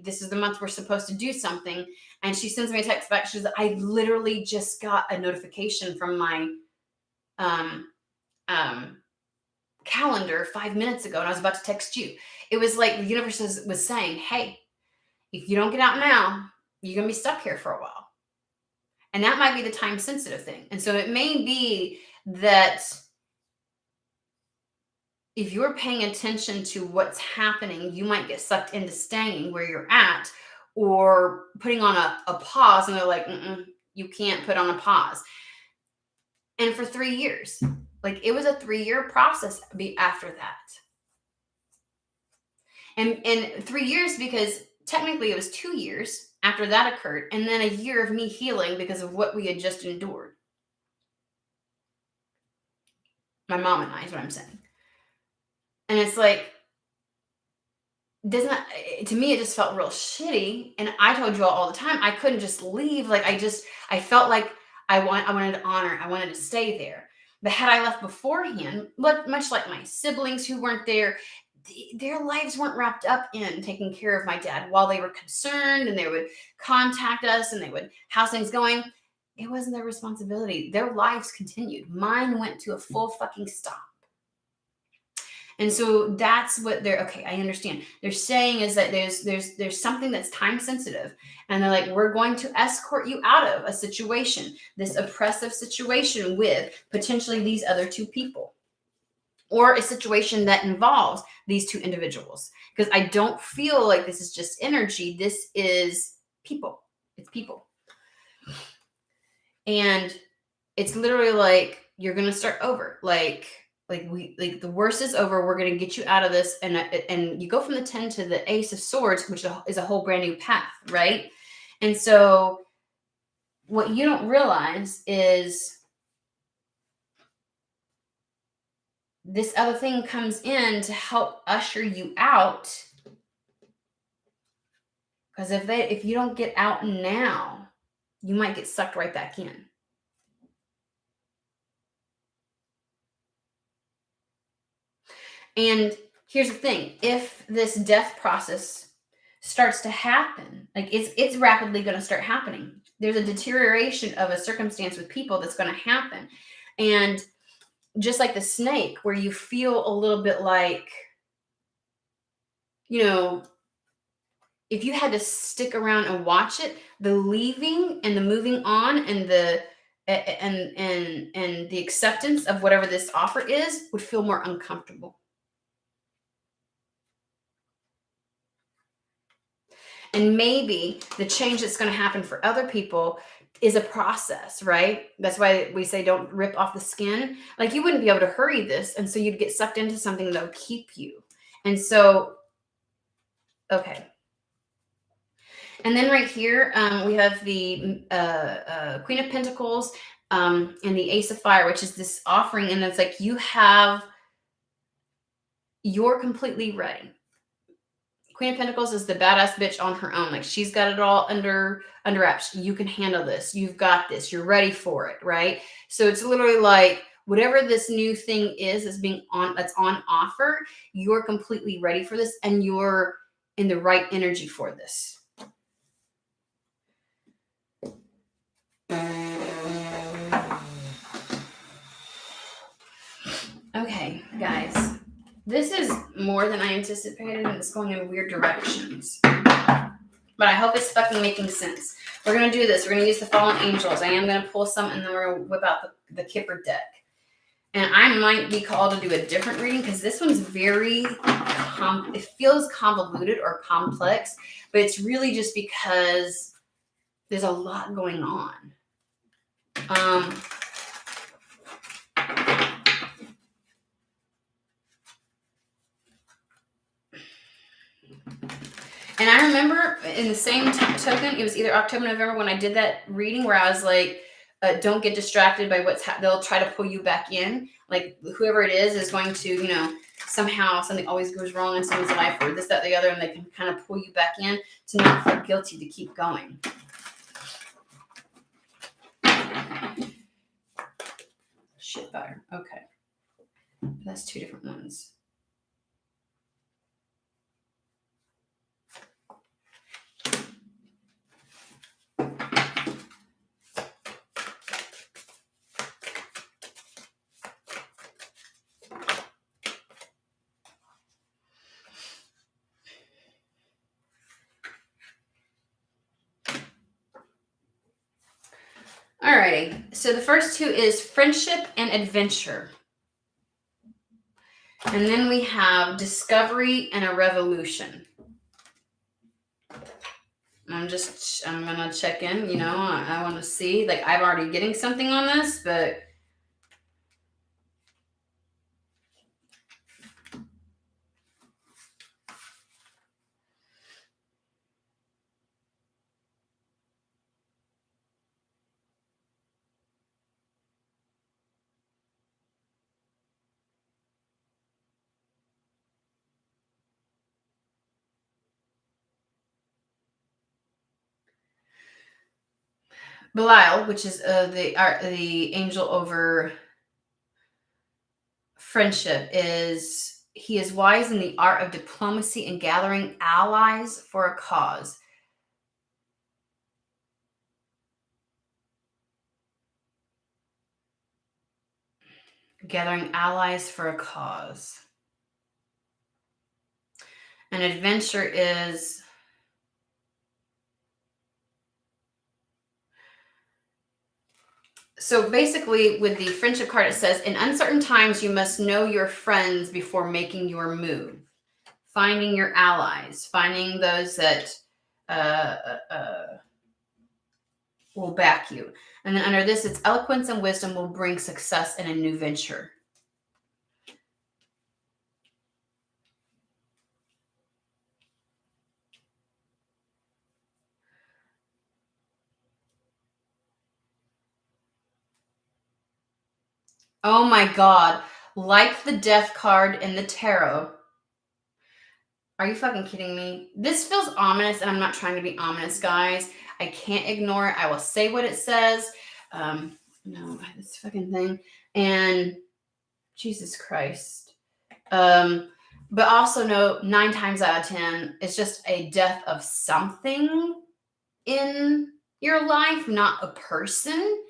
This is the month we're supposed to do something. And she sends me a text back. She's like, I literally just got a notification from my calendar 5 minutes ago, and I was about to text you. It was like the universe was saying, hey, if you don't get out now, you're going to be stuck here for a while. And that might be the time sensitive thing. And so it may be that if you're paying attention to what's happening, you might get sucked into staying where you're at, or putting on a pause, and they're like, you can't put on a pause. And for 3 years, it was a 3-year process after that. And 3 years, because technically it was 2 years after that occurred, and then a year of me healing because of what we had just endured. My mom and I is what I'm saying. And it's like, to me, it just felt real shitty. And I told you all the time, I couldn't just leave. I felt like I wanted to honor, I wanted to stay there. But had I left beforehand, much like my siblings who weren't there, their lives weren't wrapped up in taking care of my dad. While they were concerned and they would contact us and they would, how's things going? It wasn't their responsibility. Their lives continued. Mine went to a full fucking stop. And so that's what I understand. They're saying is that there's something that's time sensitive. And they're like, we're going to escort you out of a situation, this oppressive situation with potentially these other two people, or a situation that involves these two individuals. Because I don't feel like this is just energy. This is people. It's people. And it's literally like, you're going to start over. The worst is over. We're going to get you out of this. And you go from the 10 to the Ace of Swords, which is a whole brand new path. Right. And so what you don't realize is this other thing comes in to help usher you out. Because if you don't get out now, you might get sucked right back in. And here's the thing. If this death process starts to happen, it's rapidly going to start happening. There's a deterioration of a circumstance with people that's going to happen. And just like the snake, where you feel a little bit like, if you had to stick around and watch it, the leaving and the moving on and the and the acceptance of whatever this offer is would feel more uncomfortable. And maybe the change that's going to happen for other people is a process, right? That's why we say don't rip off the skin. Like you wouldn't be able to hurry this. And so you'd get sucked into something that would keep you. And so, okay. And then right here, we have the Queen of Pentacles and the Ace of Fire, which is this offering. And it's like you're completely ready. Queen of Pentacles is the badass bitch on her own. Like she's got it all under wraps. You can handle this. You've got this. You're ready for it, right? So it's literally like whatever this new thing is that's on offer, you're completely ready for this and you're in the right energy for this. Okay, guys. This is more than I anticipated, and it's going in weird directions. But I hope it's fucking making sense. We're going to do this. We're going to use the Fallen Angels. I am going to pull some, and then we're going to whip out the Kipper deck. And I might be called to do a different reading, because this one's very, it feels convoluted or complex, but it's really just because there's a lot going on. And I remember in the same token, it was either October, November, when I did that reading where I was like, don't get distracted by they'll try to pull you back in. Like whoever it is going to, somehow something always goes wrong in someone's life or this, that, the other, and they can kind of pull you back in to not feel guilty to keep going. Shit fire. Okay. That's two different ones. Alrighty, so the first two is friendship and adventure. And then we have discovery and a revolution. I'm going to check in, I want to see, like I'm already getting something on this, but Belial, which is the angel over friendship, he is wise in the art of diplomacy and gathering allies for a cause. Gathering allies for a cause. And adventure is so basically with the friendship card, it says, in uncertain times, you must know your friends before making your move. Finding your allies, finding those that will back you. And then under this, it's eloquence and wisdom will bring success in a new venture. Oh my God. Like the death card in the tarot. Are you fucking kidding me? This feels ominous, and I'm not trying to be ominous, guys. I can't ignore it. I will say what it says. No, this fucking thing. And Jesus Christ. But also know 9 times out of 10, it's just a death of something in your life, not a person.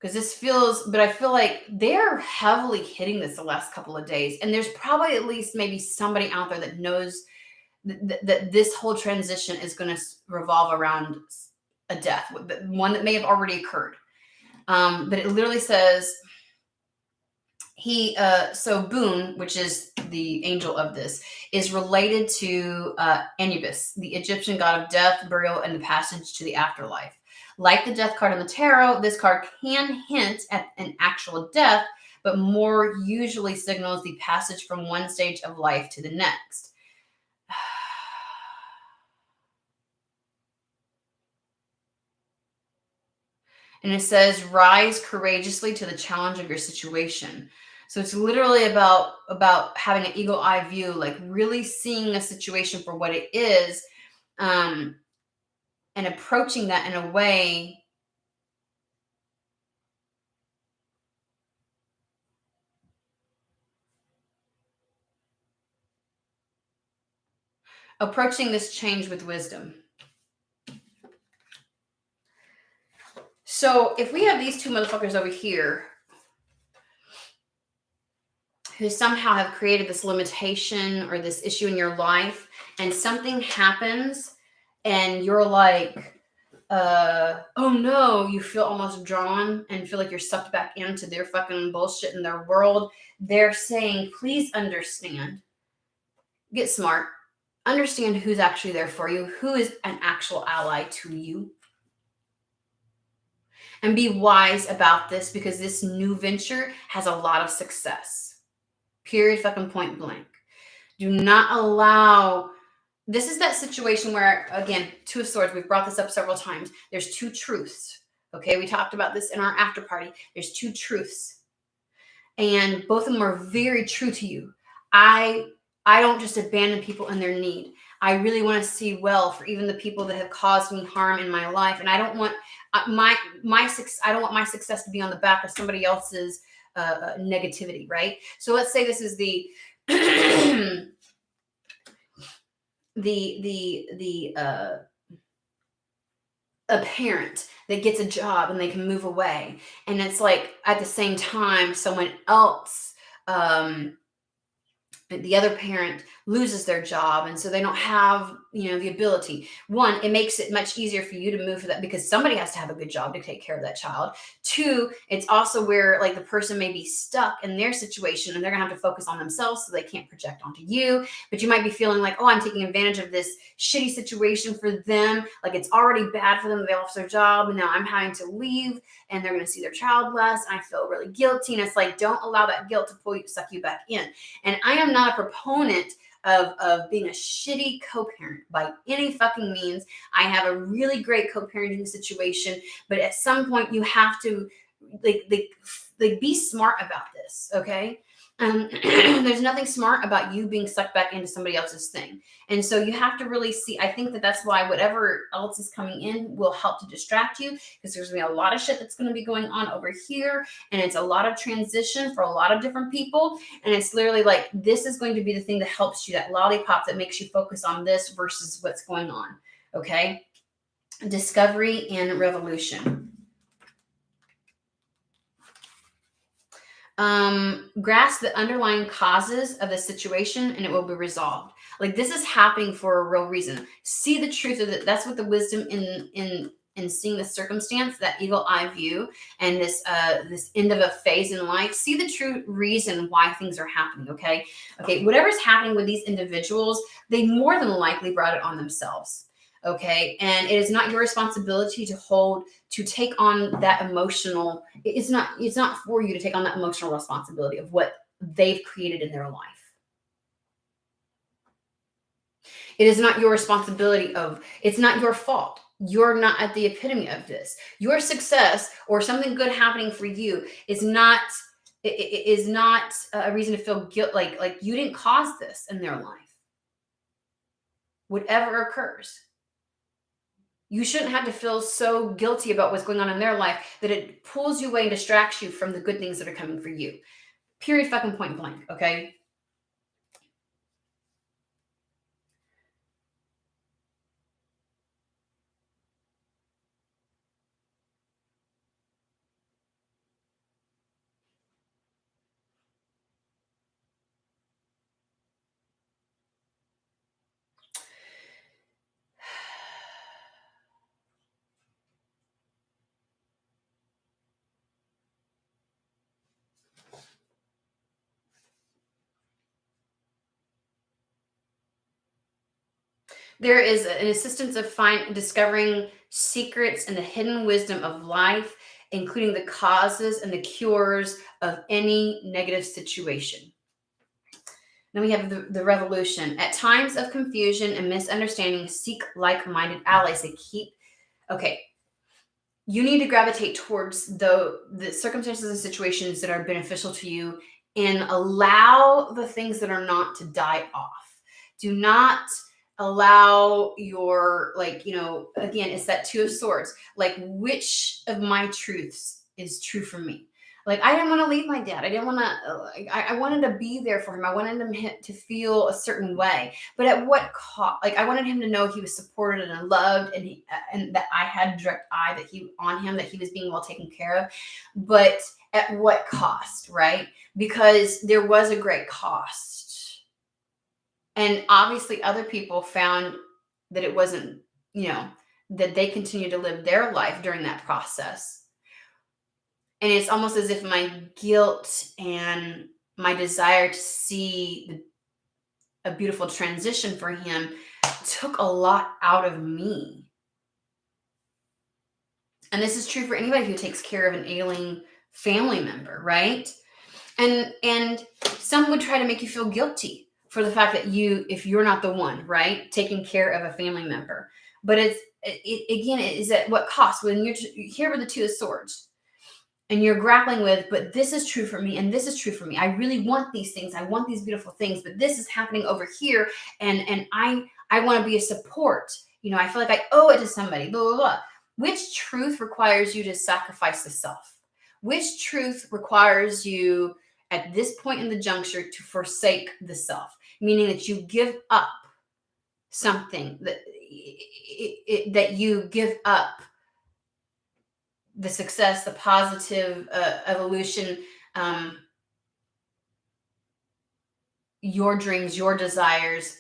Because this feels, but I feel like they're heavily hitting this the last couple of days. And there's probably at least maybe somebody out there that knows that this whole transition is going to revolve around a death, one that may have already occurred. But it literally says so Boon, which is the angel of this, is related to Anubis, the Egyptian god of death, burial, and the passage to the afterlife. Like the death card in the tarot, this card can hint at an actual death, but more usually signals the passage from one stage of life to the next. And it says, rise courageously to the challenge of your situation. So it's literally about having an eagle eye view, like really seeing a situation for what it is, and approaching that in a way approaching this change with wisdom. So if we have these two motherfuckers over here who somehow have created this limitation or this issue in your life, and something happens and you're like, oh no, you feel almost drawn and feel like you're sucked back into their fucking bullshit in their world. They're saying, please understand, get smart, understand who's actually there for you, who is an actual ally to you, and be wise about this, because this new venture has a lot of success. Period, fucking point blank. Do not allow. This is that situation where, again, Two of Swords, we've brought this up several times. There's two truths. Okay, we talked about this in our after party. There's two truths, and both of them are very true to you. I don't just abandon people in their need. I really want to see well for even the people that have caused me harm in my life, and I don't want my I don't want my success to be on the back of somebody else's negativity, right? So let's say this is the a parent that gets a job and they can move away, and it's like at the same time someone else, the other parent loses their job, and so they don't have the ability. One, it makes it much easier for you to move for that, because somebody has to have a good job to take care of that child. Two, it's also where like the person may be stuck in their situation and they're gonna have to focus on themselves, so they can't project onto you. But you might be feeling like, oh, I'm taking advantage of this shitty situation for them, like it's already bad for them, they lost their job and now I'm having to leave and they're going to see their child less, and I feel really guilty. And it's like, don't allow that guilt to suck you back in. And I am not a proponent of being a shitty co-parent by any fucking means. I have a really great co-parenting situation, but at some point you have to like be smart about this, okay? There's nothing smart about you being sucked back into somebody else's thing. And so you have to really see. I think that's why whatever else is coming in will help to distract you, because there's going to be a lot of shit that's going to be going on over here. And it's a lot of transition for a lot of different people. And it's literally like, this is going to be the thing that helps you, that lollipop that makes you focus on this versus what's going on. Okay. Discovery and revolution. Grasp the underlying causes of the situation and it will be resolved. Like, this is happening for a real reason. See the truth of it. That's what the wisdom in seeing the circumstance, that eagle eye view, and this end of a phase in life. See the true reason why things are happening. Okay, whatever's happening with these individuals, they more than likely brought it on themselves. Okay, and it is not your responsibility to take on that emotional. It's not for you to take on that emotional responsibility of what they've created in their life. It is not your responsibility it's not your fault. You're not at the epitome of this. Your success or something good happening for you is not a reason to feel guilt, like you didn't cause this in their life. Whatever occurs, you shouldn't have to feel so guilty about what's going on in their life that it pulls you away and distracts you from the good things that are coming for you. Period, fucking point blank, okay? There is an assistance of discovering secrets and the hidden wisdom of life, including the causes and the cures of any negative situation. Then we have the revolution. At times of confusion and misunderstanding, seek like-minded allies. Okay, you need to gravitate towards the circumstances and situations that are beneficial to you, and allow the things that are not to die off. Do not allow your, like, again, it's that Two of Swords. Like, which of my truths is true for me? Like, I didn't want to leave my dad. I didn't want to, I wanted to be there for him. I wanted him to feel a certain way. But at what cost? Like, I wanted him to know he was supported and loved, and that I had a direct eye on him, that he was being well taken care of. But at what cost, right? Because there was a great cost. And obviously other people found that it wasn't, that they continued to live their life during that process. And it's almost as if my guilt and my desire to see a beautiful transition for him took a lot out of me. And this is true for anybody who takes care of an ailing family member, right? And some would try to make you feel guilty for the fact that if you're not the one, right, taking care of a family member. But it is at what cost? When you're here with the Two of Swords, and you're grappling with, but this is true for me, and this is true for me. I really want these things. I want these beautiful things, but this is happening over here, and I want to be a support. I feel like I owe it to somebody, blah, blah, blah. Which truth requires you to sacrifice the self? Which truth requires you at this point in the juncture to forsake the self? Meaning that you give up something, that you give up the success, the positive evolution, your dreams, your desires,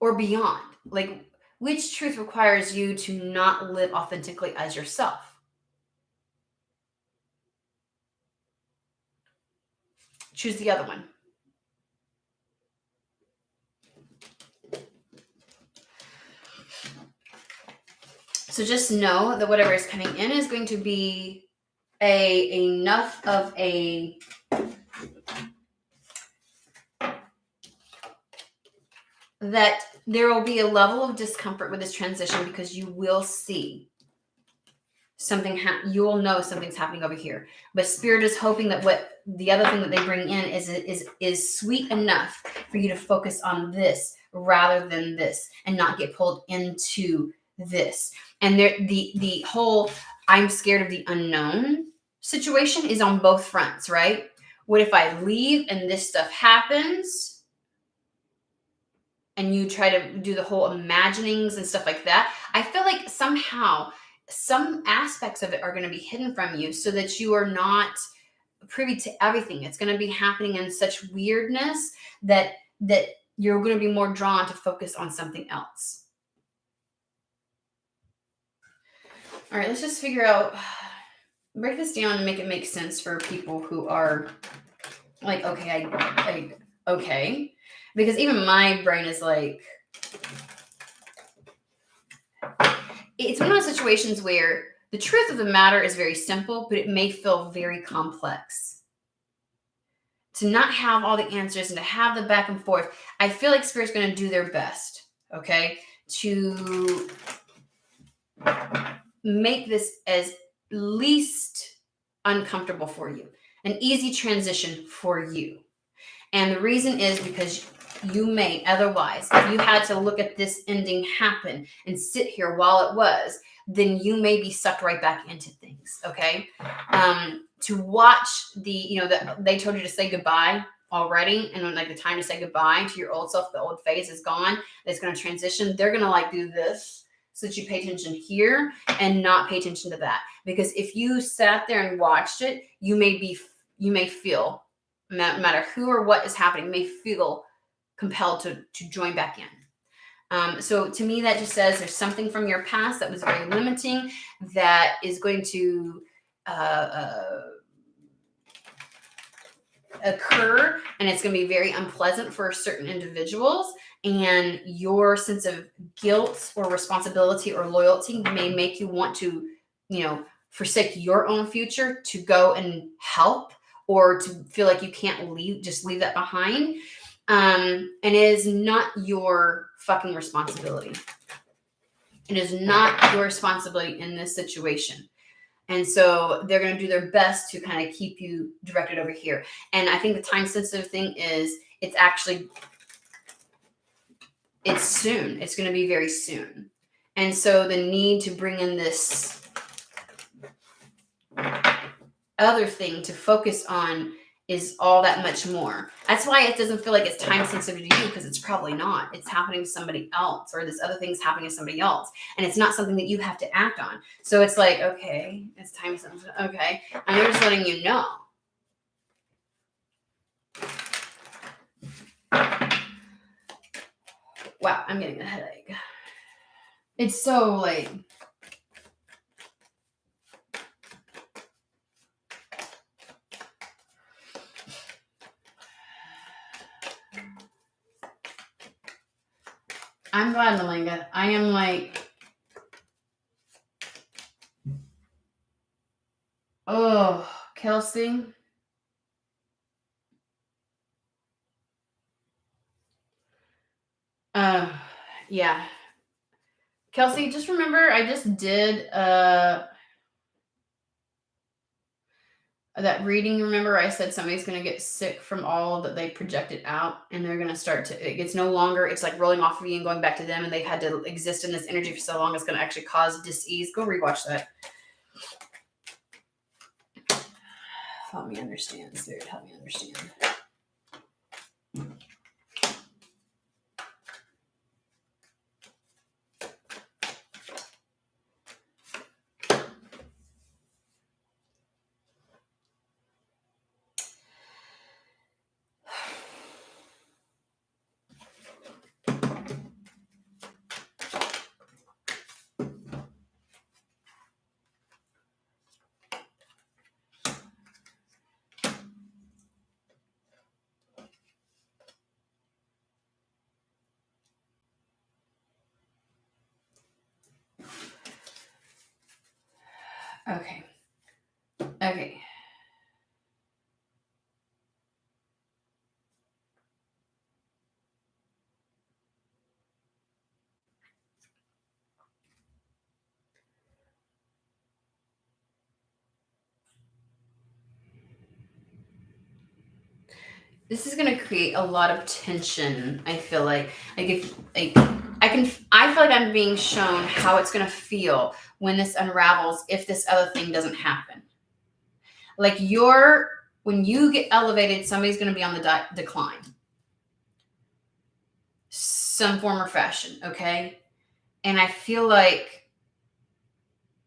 or beyond. Like, which truth requires you to not live authentically as yourself? Choose the other one. So just know that whatever is coming in is going to be enough of that there will be a level of discomfort with this transition, because you will see something, you will know something's happening over here. But Spirit is hoping that what the other thing that they bring in is sweet enough for you to focus on this rather than this, and not get pulled into this. And the whole I'm scared of the unknown situation is on both fronts, right? What if I leave and this stuff happens? And you try to do the whole imaginings and stuff like that. I feel like somehow some aspects of it are going to be hidden from you, so that you are not privy to everything. It's going to be happening in such weirdness that you're going to be more drawn to focus on something else. All right, let's just figure out, break this down and make it make sense for people who are like, okay, okay. Because even my brain is like, it's one of those situations where the truth of the matter is very simple, but it may feel very complex. To not have all the answers and to have the back and forth, I feel like Spirit's going to do their best, okay, to make this as least uncomfortable for you, an easy transition for you. And the reason is because you may otherwise, if you had to look at this ending happen and sit here while it was, then you may be sucked right back into things, okay? To watch they told you to say goodbye already, and when like the time to say goodbye to your old self, the old phase is gone, it's going to transition. They're going to like do this so that you pay attention here and not pay attention to that. Because if you sat there and watched it, you may feel, no matter who or what is happening, may feel compelled to join back in. So to me, that just says there's something from your past that was very limiting that is going to occur, and it's going to be very unpleasant for certain individuals. and your sense of guilt or responsibility or loyalty may make you want to, forsake your own future to go and help, or to feel like you can't leave that behind. And it is not your fucking responsibility. It is not your responsibility in this situation. And so they're going to do their best to kind of keep you directed over here. And I think the time sensitive thing is it's soon. It's going to be very soon. And so the need to bring in this other thing to focus on is all that much more. That's why it doesn't feel like it's time sensitive to you, because it's probably not. It's happening to somebody else, or this other thing's happening to somebody else. And it's not something that you have to act on. So it's like, okay, it's time sensitive. Okay. And they're just letting you know. Wow, I'm getting a headache. It's so late. I'm glad, Malinga. I am like, oh, Kelsey. Yeah. Kelsey, just remember, I just did that reading. Remember, I said somebody's going to get sick from all that they projected out, and they're going to start to, it's no longer, it's like rolling off of you and going back to them, and they've had to exist in this energy for so long, it's going to actually cause dis-ease. Go rewatch that. Help me understand, Spirit. Help me understand. Okay. This is going to create a lot of tension. I feel like if I feel like I'm being shown how it's going to feel when this unravels, if this other thing doesn't happen. Like when you get elevated, somebody's going to be on the decline, some form or fashion. Okay. And I feel like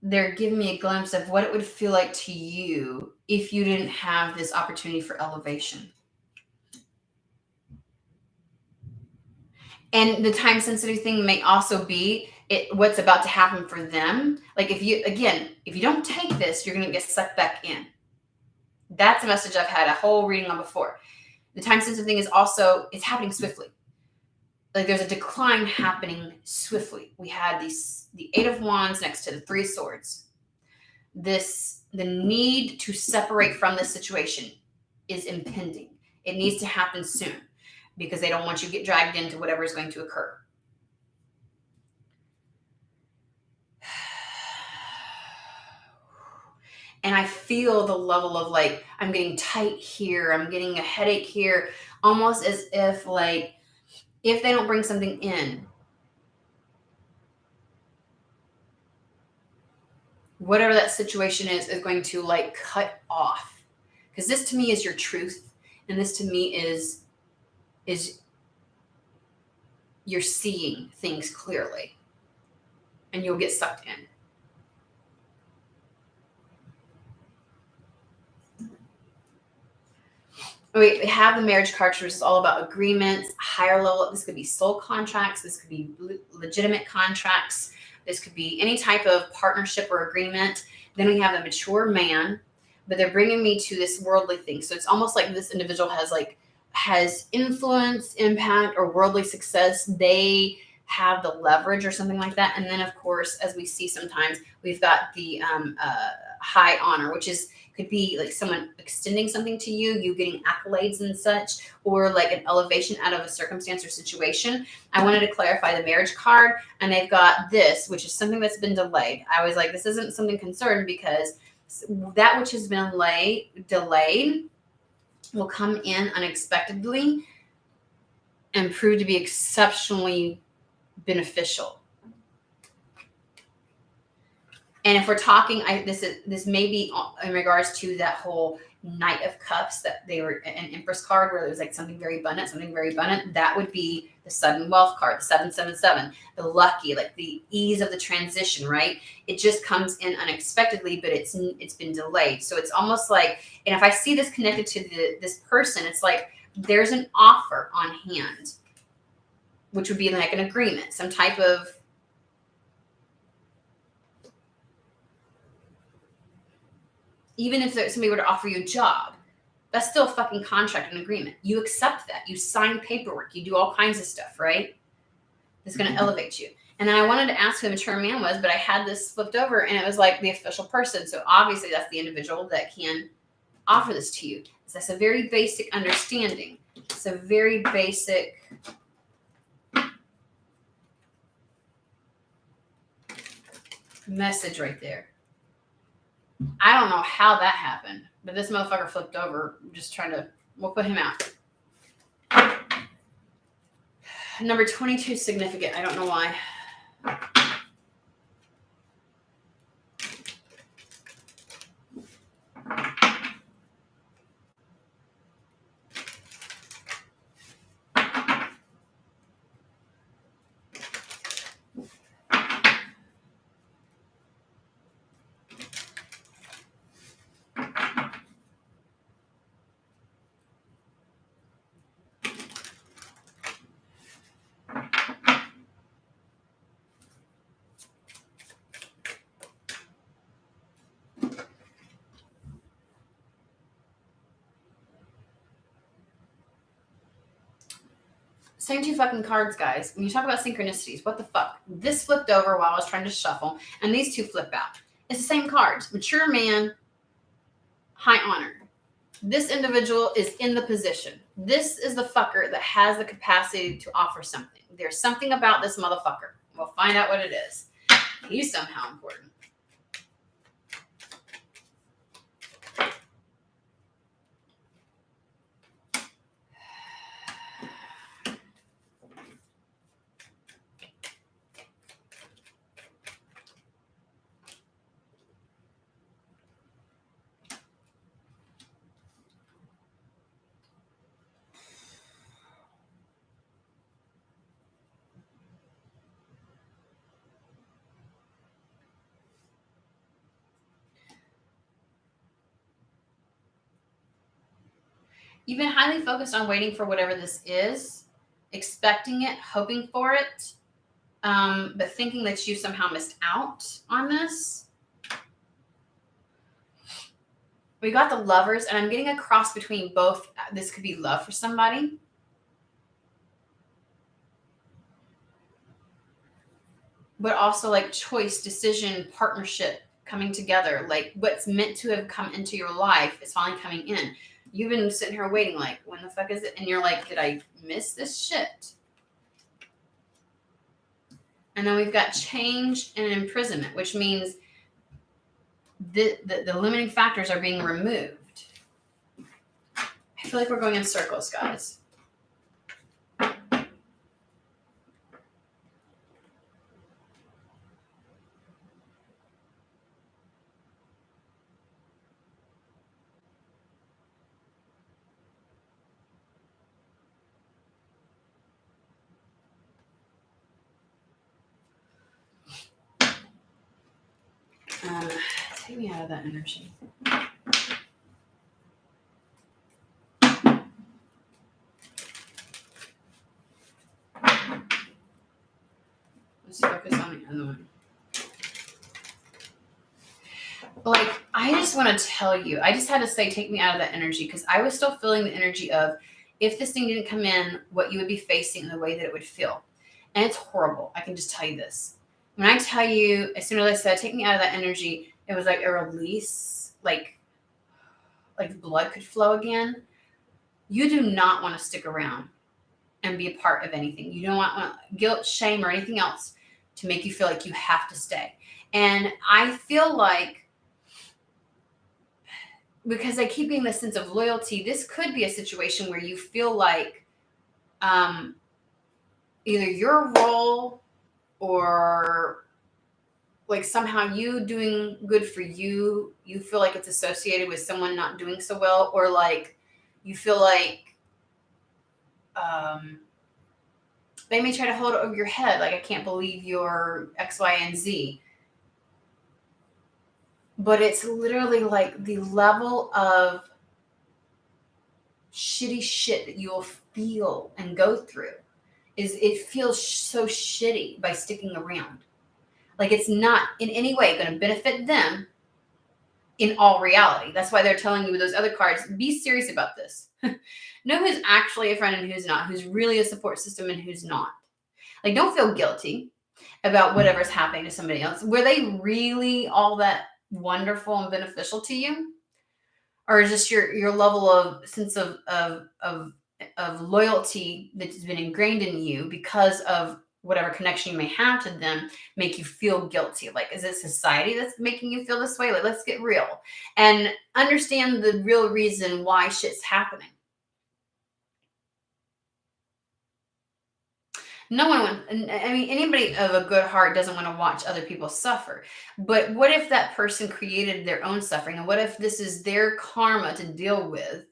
they're giving me a glimpse of what it would feel like to you if you didn't have this opportunity for elevation. And the time sensitive thing may also be what's about to happen for them. Like if you don't take this, you're going to get sucked back in. That's a message I've had a whole reading on before. The time sensitive thing is also, it's happening swiftly. Like there's a decline happening swiftly. We had the 8 of Wands next to the 3 of Swords. The need to separate from this situation is impending. It needs to happen soon, because they don't want you to get dragged into whatever is going to occur. And I feel the level of like, I'm getting tight here. I'm getting a headache here, almost as if like, if they don't bring something in, whatever that situation is going to like cut off. Because this to me is your truth. And this to me is you're seeing things clearly, and you'll get sucked in. We have the marriage card, which is all about agreements, higher level. This could be soul contracts. This could be legitimate contracts. This could be any type of partnership or agreement. Then we have the mature man, but they're bringing me to this worldly thing. So it's almost like this individual has like has influence, impact, or worldly success, they have the leverage or something like that. And then, of course, as we see sometimes, we've got the high honor, which is could be like someone extending something to you, you getting accolades and such, or like an elevation out of a circumstance or situation. I wanted to clarify the marriage card, and they've got this, which is something that's been delayed. I was like, this isn't something concerned, because that which has been delayed will come in unexpectedly and prove to be exceptionally beneficial. And if we're talking, this may be in regards to that whole Knight of Cups, that they were an Empress card where there was like something very abundant. That would be the sudden wealth card, the 777, the lucky, like the ease of the transition, right? It just comes in unexpectedly, but it's been delayed. So it's almost like, and if I see this connected to this person, it's like there's an offer on hand, which would be like an agreement, some type of, even if somebody were to offer you a job, that's still a fucking contract and agreement. You accept that. You sign paperwork. You do all kinds of stuff, right? It's going to elevate you. And then I wanted to ask who the mature man was, but I had this flipped over, and it was like the official person. So obviously that's the individual that can offer this to you. So that's a very basic understanding. It's a very basic message right there. I don't know how that happened, but this motherfucker flipped over. I'm just trying to, we'll put him out. Number 22 is significant. I don't know why. Same two fucking cards, guys. When you talk about synchronicities, what the fuck? This flipped over while I was trying to shuffle, and these two flip out. It's the same cards. Mature man, high honor. This individual is in the position. This is the fucker that has the capacity to offer something. There's something about this motherfucker. We'll find out what it is. He's somehow important. You've been highly focused on waiting for whatever this is, expecting it, hoping for it, but thinking that you somehow missed out on this. We got the Lovers, and I'm getting a cross between both. This could be love for somebody. But also like choice, decision, partnership, coming together. Like what's meant to have come into your life is finally coming in. You've been sitting here waiting like, when the fuck is it? And you're like, did I miss this shit? And then we've got change and imprisonment, which means the limiting factors are being removed. I feel like we're going in circles, guys. Take me out of that energy. Let's focus on the other one. Like, I just want to tell you, I just had to say, take me out of that energy, because I was still feeling the energy of if this thing didn't come in, what you would be facing and the way that it would feel. And it's horrible. I can just tell you this. When I tell you, as soon as I said, take me out of that energy, it was like a release, like blood could flow again. You do not want to stick around and be a part of anything. You don't want guilt, shame, or anything else to make you feel like you have to stay. And I feel like, because I keep getting this sense of loyalty, this could be a situation where you feel like either your role or like somehow you doing good for you, you feel like it's associated with someone not doing so well, or like you feel like they may try to hold it over your head, like, I can't believe you're X, Y, and Z. But it's literally like the level of shitty shit that you'll feel and go through it feels so shitty by sticking around. Like, it's not in any way going to benefit them in all reality. That's why they're telling you with those other cards, be serious about this. Know who's actually a friend and who's not, who's really a support system and who's not. Like, don't feel guilty about whatever's happening to somebody else. Were they really all that wonderful and beneficial to you? Or is just your level of sense of loyalty that's been ingrained in you because of whatever connection you may have to them make you feel guilty? Like, is it society that's making you feel this way? Like, let's get real and understand the real reason why shit's happening. No one, I mean, anybody of a good heart doesn't want to watch other people suffer. But what if that person created their own suffering? And what if this is their karma to deal with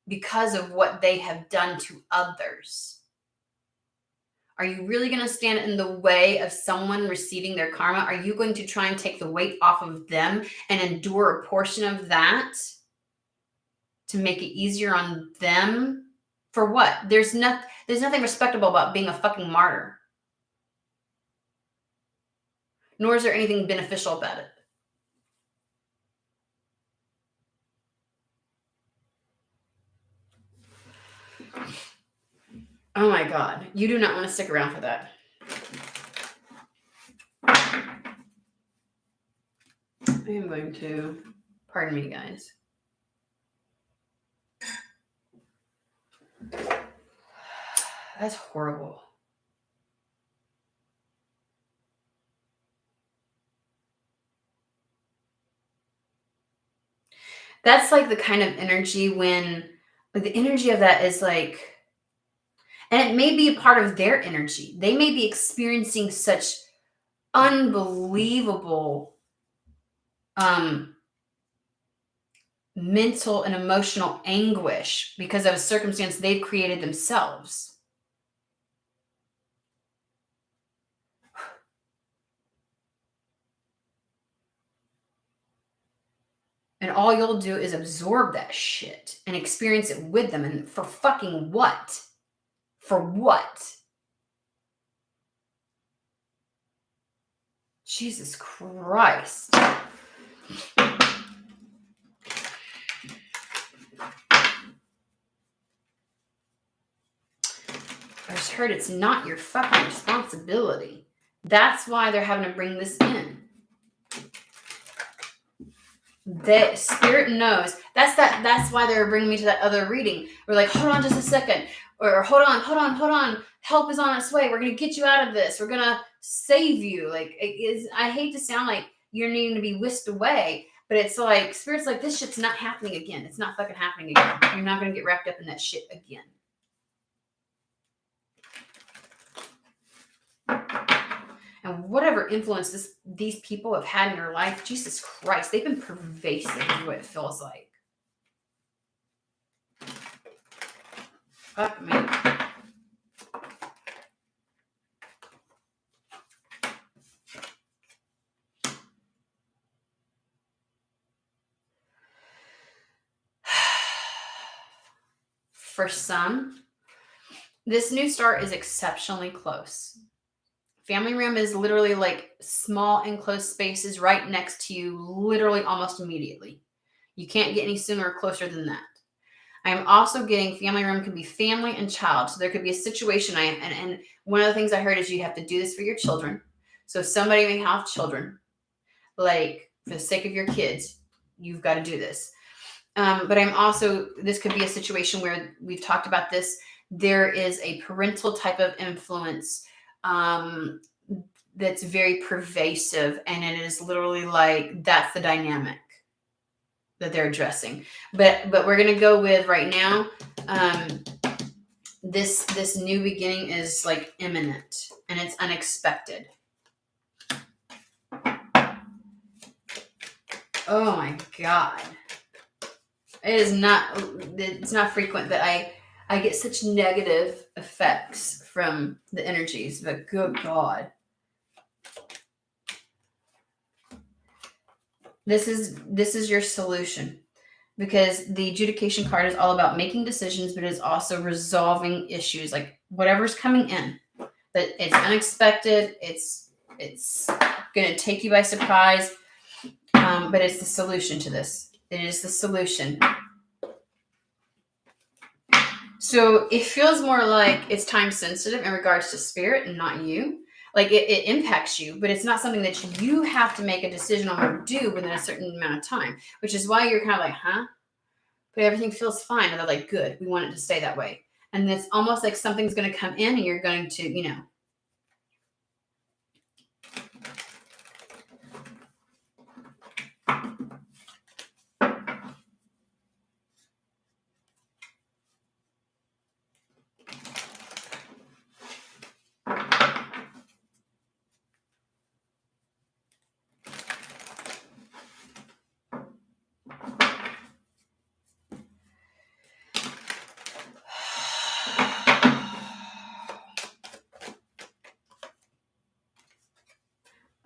because of what they have done to others? Are you really going to stand in the way of someone receiving their karma? Are you going to try and take the weight off of them and endure a portion of that to make it easier on them? For what? There's nothing respectable about being a fucking martyr. Nor is there anything beneficial about it. Oh my God. You do not want to stick around for that. I am going to, pardon me, guys. That's horrible. That's like the kind of energy when, like, the energy of that is like, and it may be a part of their energy. They may be experiencing such unbelievable mental and emotional anguish because of a circumstance they've created themselves. And all you'll do is absorb that shit and experience it with them. And for fucking what? For what? Jesus Christ. I just heard it's not your fucking responsibility. That's why they're having to bring this in. The spirit knows. That's why they're bringing me to that other reading. We're like, hold on just a second. Or hold on. Help is on its way. We're going to get you out of this. We're going to save you. Like, I hate to sound like you're needing to be whisked away, but it's like, spirit's like, this shit's not happening again. It's not fucking happening again. You're not going to get wrapped up in that shit again. And whatever influence these people have had in your life, Jesus Christ, they've been pervasive is what it feels like. Fuck me. For some, this new start is exceptionally close. Family room is literally like small enclosed spaces right next to you, literally almost immediately. You can't get any sooner or closer than that. I'm also getting family room could be family and child. So there could be a situation and one of the things I heard is you have to do this for your children. So somebody may have children, like for the sake of your kids, you've got to do this. But I'm also, this could be a situation where we've talked about this. There is a parental type of influence that's very pervasive, and it is literally like that's the dynamic that they're addressing. But we're gonna go with right now. This new beginning is like imminent and it's unexpected. Oh my God. It's not frequent that I get such negative effects from the energies, but good God. This is your solution, because the adjudication card is all about making decisions, but it's also resolving issues, like whatever's coming in. That it's unexpected, it's going to take you by surprise, but it's the solution to this. It is the solution. So it feels more like it's time sensitive in regards to spirit and not you. Like it impacts you, but it's not something that you have to make a decision on or do within a certain amount of time, which is why you're kind of like, huh? But everything feels fine. And they're like, good, we want it to stay that way. And it's almost like something's going to come in and you're going to,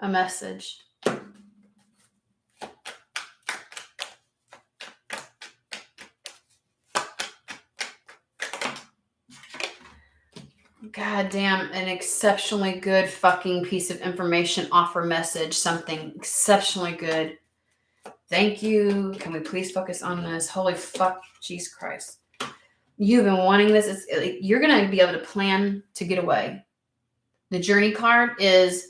a message. God damn, an exceptionally good fucking piece of information, offer, message, something exceptionally good. Thank you. Can we please focus on this? Holy fuck, Jesus Christ. You've been wanting this. You're going to be able to plan to get away. The journey card is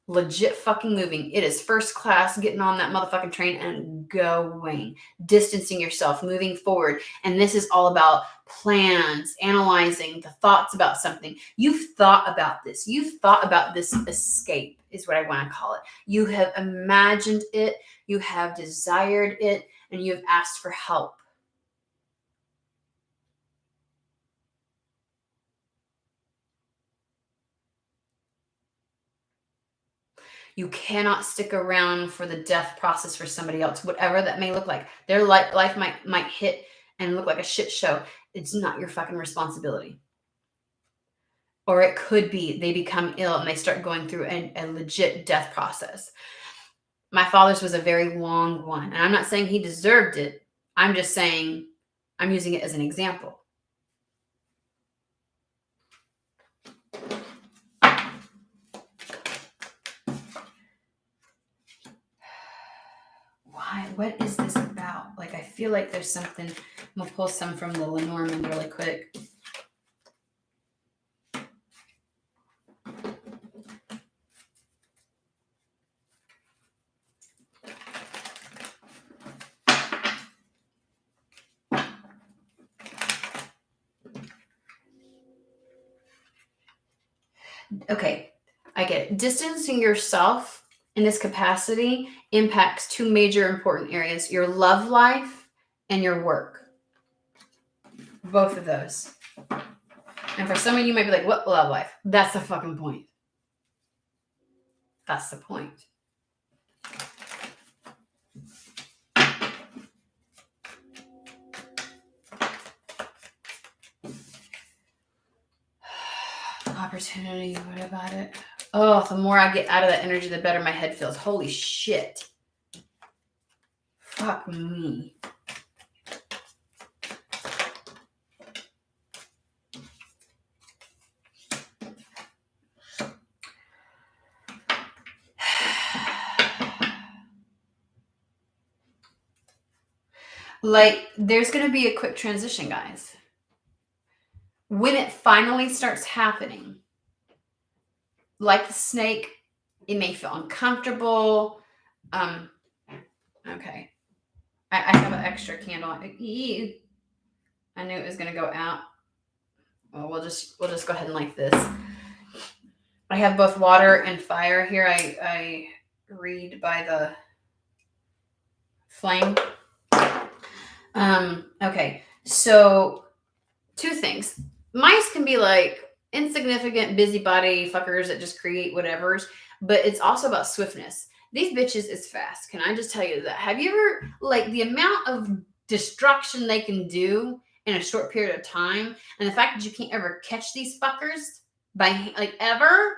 legit fucking moving. It is first class, getting on that motherfucking train and going, distancing yourself, moving forward. And this is all about plans, analyzing the thoughts about something. You've thought about this. You've thought about this escape is what I want to call it. You have imagined it. You have desired it, and you have asked for help. You cannot stick around for the death process for somebody else, whatever that may look like. Their life might hit and look like a shit show. It's not your fucking responsibility. Or it could be they become ill and they start going through a legit death process. My father's was a very long one. And I'm not saying he deserved it. I'm just saying I'm using it as an example. Why? What is this about? Like, I feel like there's something. I'm going to pull some from the Lenormand really quick. Okay, I get it. Distancing yourself in this capacity impacts two major important areas: your love life and your work. Both of those. And for some of you might be like, what love life? That's the fucking point. That's the point. Opportunity, what about it? Oh, the more I get out of that energy, the better my head feels. Holy shit. Fuck me. Like, there's going to be a quick transition, guys. When it finally starts happening, like the snake, it may feel uncomfortable. Okay. I have an extra candle. I knew it was going to go out. Well, we'll just go ahead and light this. I have both water and fire here. I read by the flame. Okay. So 2 things. Mice can be like insignificant busybody fuckers that just create whatever's, but it's also about swiftness. These bitches is fast. Can I just tell you that? Have you ever, like, the amount of destruction they can do in a short period of time, and the fact that you can't ever catch these fuckers by, like, ever?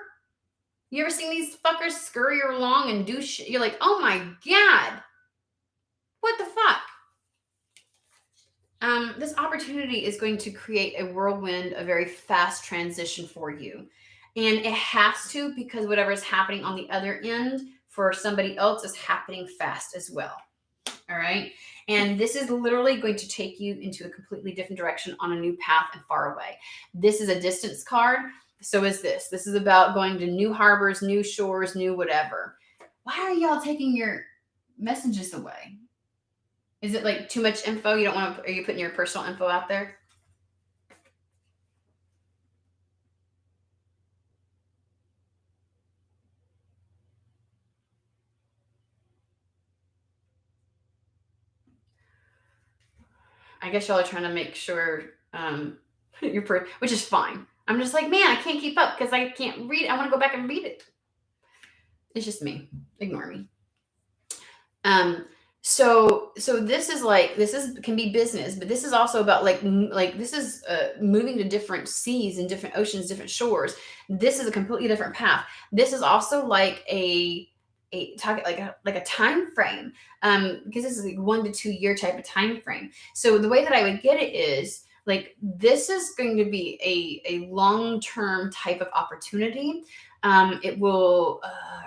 You ever seen these fuckers scurry along and do shit? You're like, oh my God, what the fuck? This opportunity is going to create a whirlwind, a very fast transition for you. And it has to, because whatever is happening on the other end for somebody else is happening fast as well. All right. And this is literally going to take you into a completely different direction on a new path and far away. This is a distance card. So is this. This is about going to new harbors, new shores, new whatever. Why are y'all taking your messages away? Is it like too much info? You don't want to, are you putting your personal info out there? I guess y'all are trying to make sure which is fine. I'm just like, man, I can't keep up because I can't read. I want to go back and read it. It's just me. Ignore me. So this is can be business, but this is also about like this is moving to different seas and different oceans, different shores. This is a completely different path. This is also like a time frame, because this is like 1 to 2 year type of time frame. So the way that I would get it is like, this is going to be a long-term type of opportunity. It will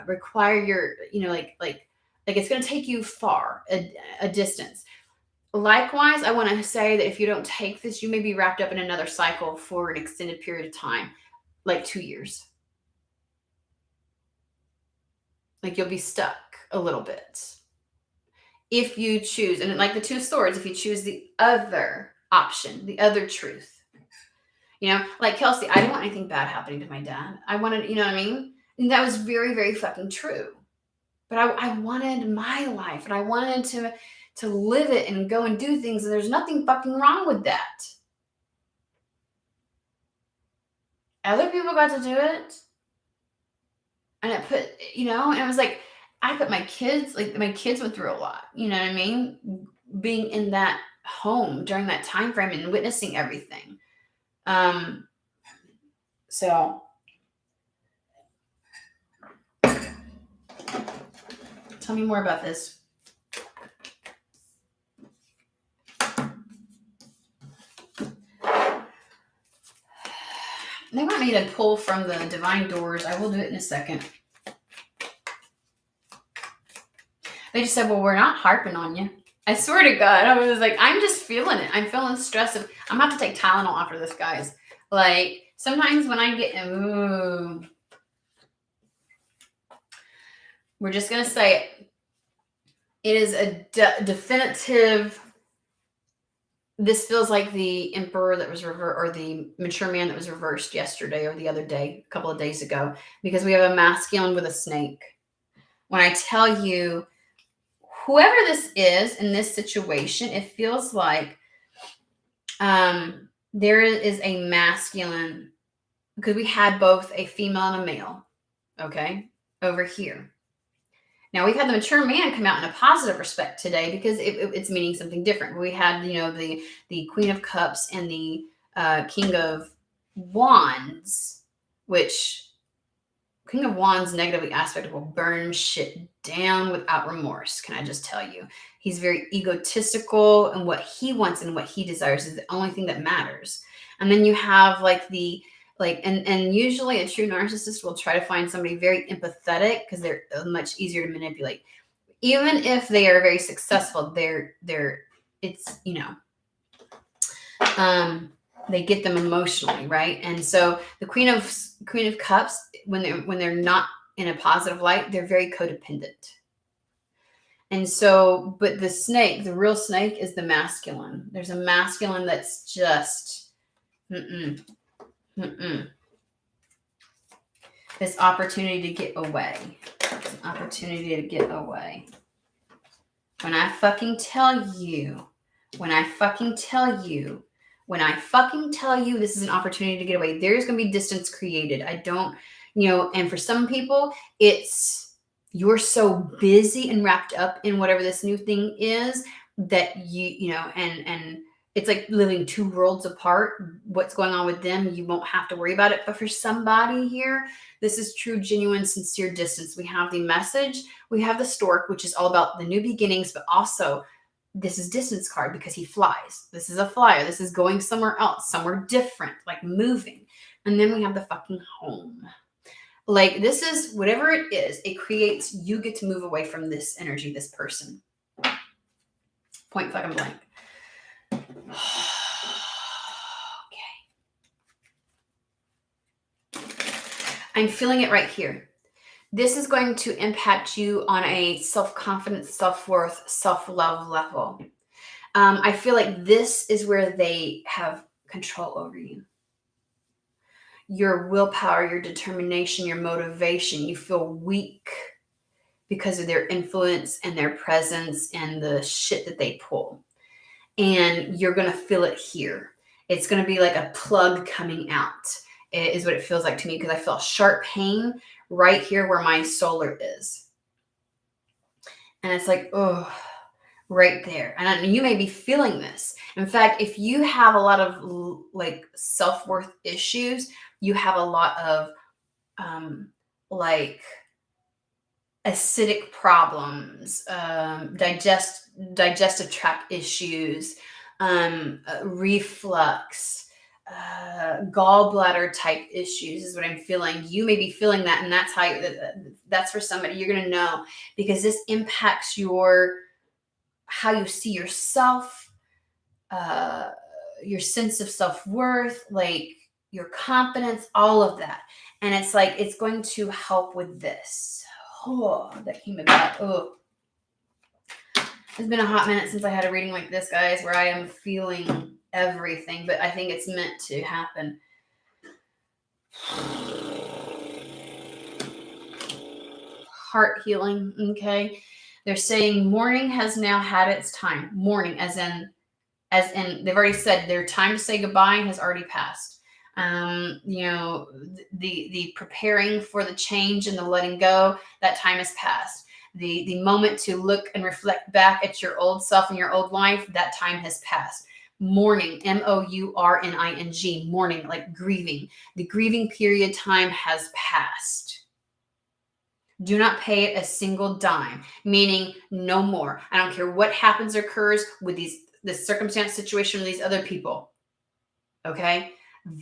require your, it's going to take you far, a distance. Likewise, I want to say that if you don't take this, you may be wrapped up in another cycle for an extended period of time, like 2 years. Like, you'll be stuck a little bit. If you choose, and like the 2 swords, if you choose the other option, the other truth. Like Kelsey, I didn't want anything bad happening to my dad. I wanted, you know what I mean? And that was very, very fucking true. But I wanted my life, and I wanted to live it and go and do things. And there's nothing fucking wrong with that. Other people got to do it. And it put, and it was like, I put my kids went through a lot, you know what I mean? Being in that home during that time frame and witnessing everything. So tell me more about this. They want me to pull from the divine doors. I will do it in a second. They just said, well, we're not harping on you. I swear to God, I was like, I'm just feeling it. I'm feeling stress. I'm going to have to take Tylenol after this, guys. Like, sometimes when I get, we're just going to say it. It is a definitive. This feels like the emperor that was reversed, or the mature man that was reversed yesterday or the other day, a couple of days ago, because we have a masculine with a snake. When I tell you, whoever this is in this situation, it feels like there is a masculine, because we had both a female and a male, okay, over here. Now, we've had the mature man come out in a positive respect today because it's meaning something different. We had, the Queen of Cups and the King of Wands, which King of Wands negatively aspect will burn shit down without remorse. Can I just tell you? He's very egotistical, and what he wants and what he desires is the only thing that matters. And then you have and usually a true narcissist will try to find somebody very empathetic because they're much easier to manipulate. Even if they are very successful, they're it's, they get them emotionally, right? And so the Queen of Cups, when they're not in a positive light, they're very codependent. And so, but the snake, the real snake, is the masculine. There's a masculine that's just this opportunity to get away. It's an opportunity to get away. When I fucking tell you, this is an opportunity to get away. There's going to be distance created. I don't, and for some people, it's, you're so busy and wrapped up in whatever this new thing is that and it's like living two worlds apart. What's going on with them, you won't have to worry about it. But for somebody here, this is true, genuine, sincere distance. We have the message, we have the stork, which is all about the new beginnings, but also this is distance card because he flies. This is a flyer. This is going somewhere else, somewhere different, like moving. And then we have the fucking home. Like, this is whatever it is, it creates, you get to move away from this energy, this person. Point fucking blank. Okay. I'm feeling it right here. This is going to impact you on a self-confidence, self-worth, self-love level. I feel like this is where they have control over you. Your willpower, your determination, your motivation. You feel weak because of their influence and their presence and the shit that they pull. And you're going to feel it here. It's going to be like a plug coming out, is what it feels like to me, because I feel sharp pain right here where my solar is. And it's like, oh, right there. And you may be feeling this. In fact, if you have a lot of like self-worth issues, you have a lot of like acidic problems, digestive tract issues, reflux, gallbladder type issues is what I'm feeling. You may be feeling that, and that's how that's for somebody. You're going to know, because this impacts how you see yourself, your sense of self-worth, like your confidence, all of that. And it's like, it's going to help with this. Oh, that came about. Oh, it's been a hot minute since I had a reading like this, guys, where I am feeling everything, but I think it's meant to happen. Heart healing. Okay. They're saying mourning has now had its time. Mourning, as in they've already said their time to say goodbye has already passed. The preparing for the change and the letting go, that time has passed. The moment to look and reflect back at your old self and your old life, that time has passed. Mourning, mourning, mourning, like grieving. The grieving period time has passed. Do not pay it a single dime, meaning no more. I don't care what happens or occurs with this circumstance, situation, with these other people. Okay?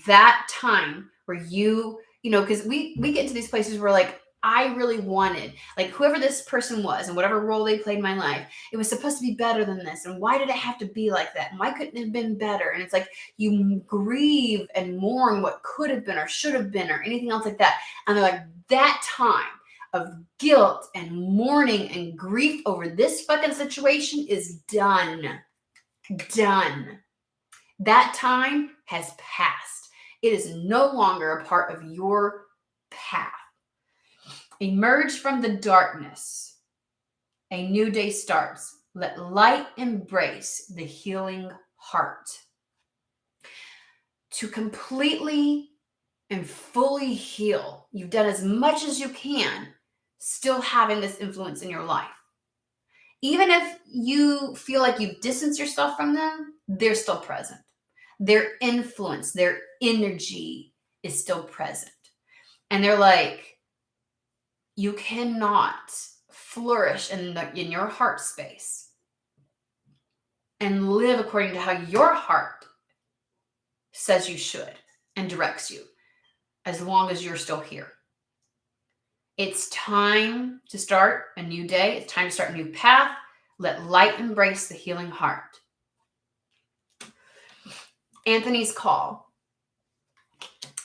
That time where because we get to these places where, like, I really wanted, like, whoever this person was and whatever role they played in my life, it was supposed to be better than this. And why did it have to be like that? And why couldn't it have been better? And it's like, you grieve and mourn what could have been or should have been or anything else like that. And they're like, that time of guilt and mourning and grief over this fucking situation is done. Done. That time has passed. It is no longer a part of your path. Emerge from the darkness. A new day starts. Let light embrace the healing heart. To completely and fully heal, you've done as much as you can, still having this influence in your life. Even if you feel like you've distanced yourself from them, they're still present. Their influence, their energy is still present. And they're like, you cannot flourish in your heart space and live according to how your heart says you should and directs you, as long as you're still here. It's time to start a new day. It's time to start a new path. Let light embrace the healing heart. Anthony's Call.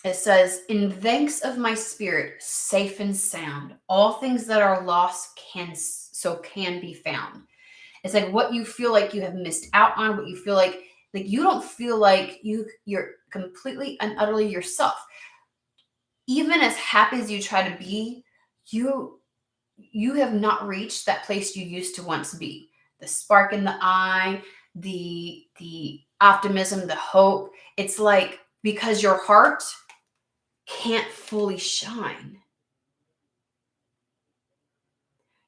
It says, in thanks of my spirit, safe and sound, all things that are lost can be found. It's like what you feel like you have missed out on, what you feel like you don't feel like you're completely and utterly yourself. Even as happy as you try to be, you have not reached that place you used to once be. The spark in the eye, the optimism, the hope. It's like because your heart can't fully shine.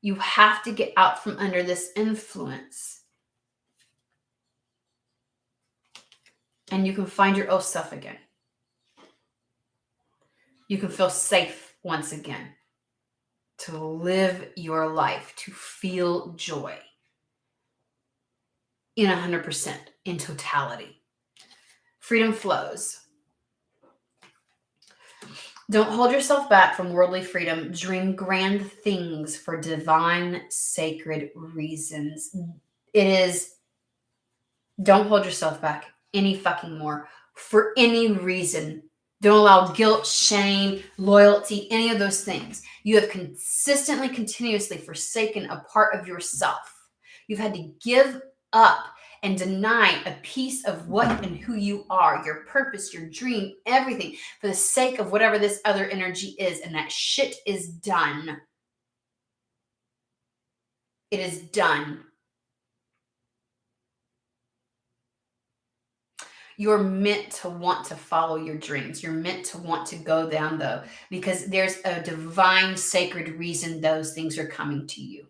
You have to get out from under this influence. And you can find your old self again. You can feel safe once again. To live your life, to feel joy. In 100%, in totality. Freedom flows. Don't hold yourself back from worldly freedom. Dream grand things for divine, sacred reasons. It is, don't hold yourself back any fucking more for any reason. Don't allow guilt, shame, loyalty, any of those things. You have consistently, continuously forsaken a part of yourself. You've had to give up and deny a piece of what and who you are, your purpose, your dream, everything, for the sake of whatever this other energy is. And that shit is done. It is done. You're meant to want to follow your dreams. You're meant to want to go down though, because there's a divine, sacred reason those things are coming to you.